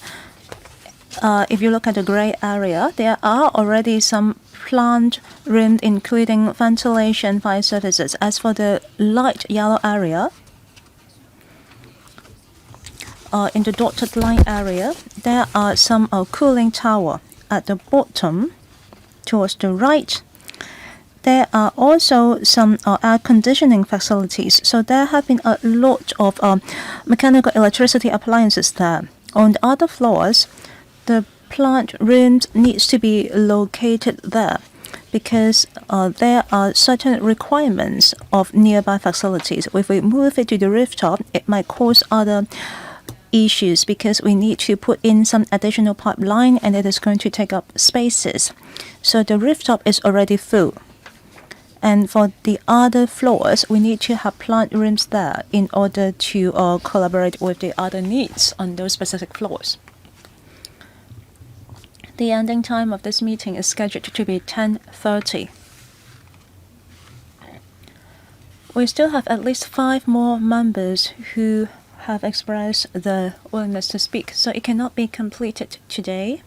if you look at the gray area, there are already some plant rooms, including ventilation, fire services. As for the light yellow area, in the dotted line area, there are some cooling tower. At the bottom, towards the right, there are also some air conditioning facilities. So there have been a lot of mechanical electricity appliances there. On the other floors, the plant rooms needs to be located there because there are certain requirements of nearby facilities. If we move it to the rooftop, it might cause other issues because we need to put in some additional pipeline and it is going to take up spaces. So the rooftop is already full. And for the other floors, we need to have plant rooms there in order to collaborate with the other needs on those specific floors. The ending time of this meeting is scheduled to be 10:30. We still have at least 5 more members who have expressed the willingness to speak, so it cannot be completed today.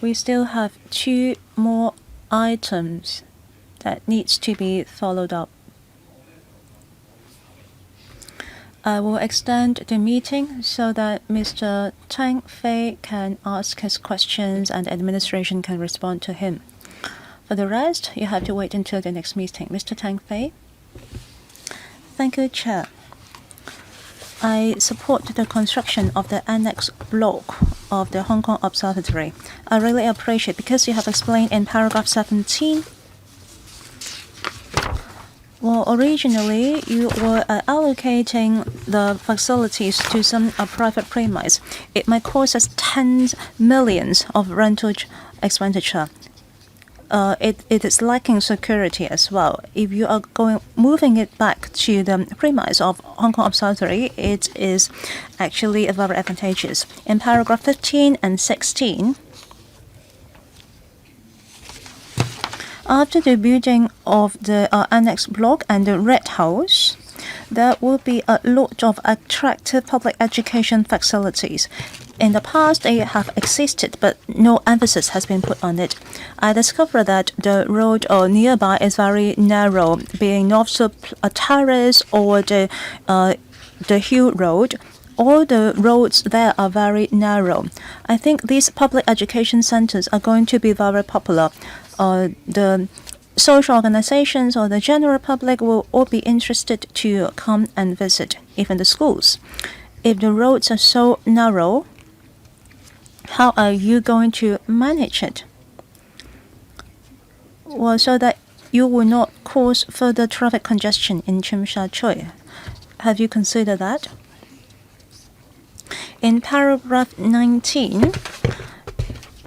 We still have 2 more items that needs to be followed up. I will extend the meeting so that Mr. Tang Fei can ask his questions and administration can respond to him. For the rest, you have to wait until the next meeting. Mr. Tang Fei. Thank you, Chair. I support the construction of the Annex block of the Hong Kong Observatory. I really appreciate because you have explained in paragraph 17. Well, originally, you were allocating the facilities to some private premise. It might cost us tens millions of rental expenditure. It is lacking security as well. If you are moving it back to the premise of Hong Kong Observatory, it is actually very advantageous. In paragraph 15 and 16, after the building of the Annex block and the Red House, there will be a lot of attractive public education facilities. In the past, they have existed, but no emphasis has been put on it. I discovered that the road nearby is very narrow, being North Terrace or the Hill Road. all the roads there are very narrow. I think these public education centers are going to be very popular. The social organizations or the general public will all be interested to come and visit, even the schools. If the roads are so narrow, how are you going to manage it? Well, so that you will not cause further traffic congestion in Tsim Tsui. Have you considered that? In paragraph 19,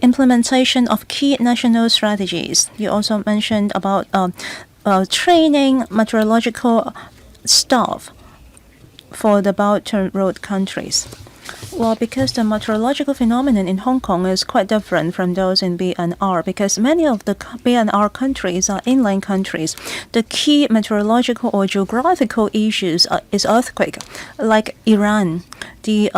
implementation of key national strategies. You also mentioned about training meteorological staff for the Belt and Road countries. Well, because the meteorological phenomenon in Hong Kong is quite different from those in BNR, because many of the BNR countries are inland countries. The key meteorological or geographical issues is earthquake, like Iran. The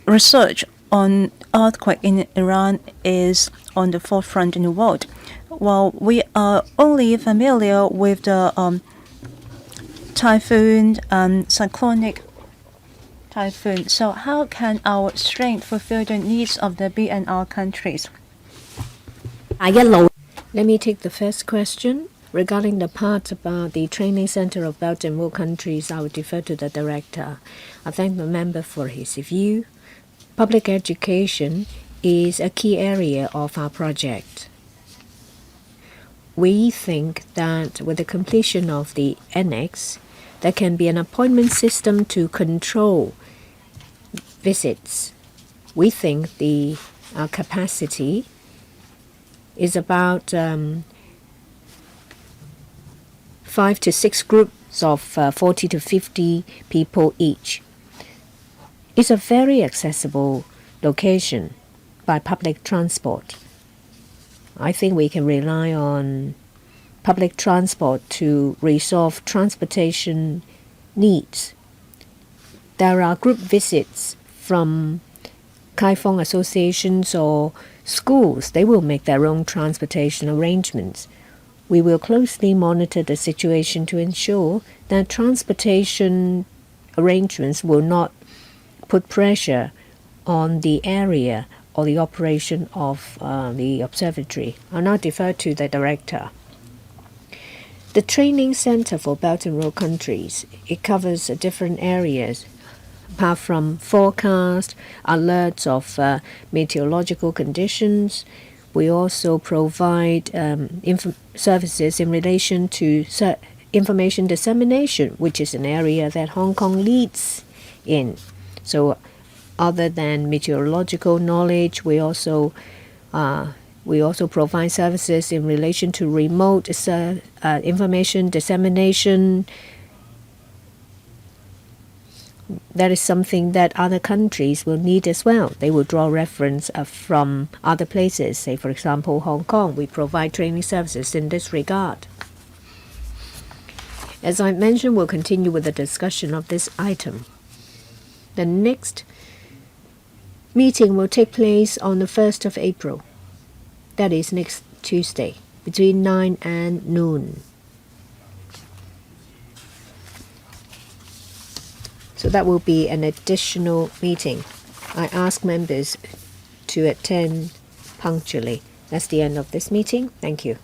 research on earthquake in Iran is on the forefront in the world. While we are only familiar with the typhoon and cyclonic typhoon. So how can our strength fulfill the needs of the BNR countries? Let me take the first question. Regarding the part about the training center of Belt and Road countries, I will defer to the director. I thank the member for his view. Public education is a key area of our project. We think that with the completion of the Annex, there can be an appointment system to control visits. We think the capacity is about 5 to 6 groups of 40 to 50 people each. It's a very accessible location by public transport. I think we can rely on public transport to resolve transportation needs. There are group visits from Kaifeng associations or schools. They will make their own transportation arrangements. We will closely monitor the situation to ensure that transportation arrangements will not put pressure on the area or the operation of the observatory. I'll now defer to the director. The training center for Belt and Road countries, it covers different areas. Apart from forecast, alerts of meteorological conditions, we also provide services in relation to information dissemination, which is an area that Hong Kong leads in. So other than meteorological knowledge, we also provide services in relation to remote information dissemination. That is something that other countries will need as well. They will draw reference from other places. Say, for example, Hong Kong. We provide training services in this regard. As I mentioned, we'll continue with the discussion of this item. The next meeting will take place on the 1st of April. That is next Tuesday, between 9 and noon. So that will be an additional meeting. I ask members to attend punctually. That's the end of this meeting. Thank you.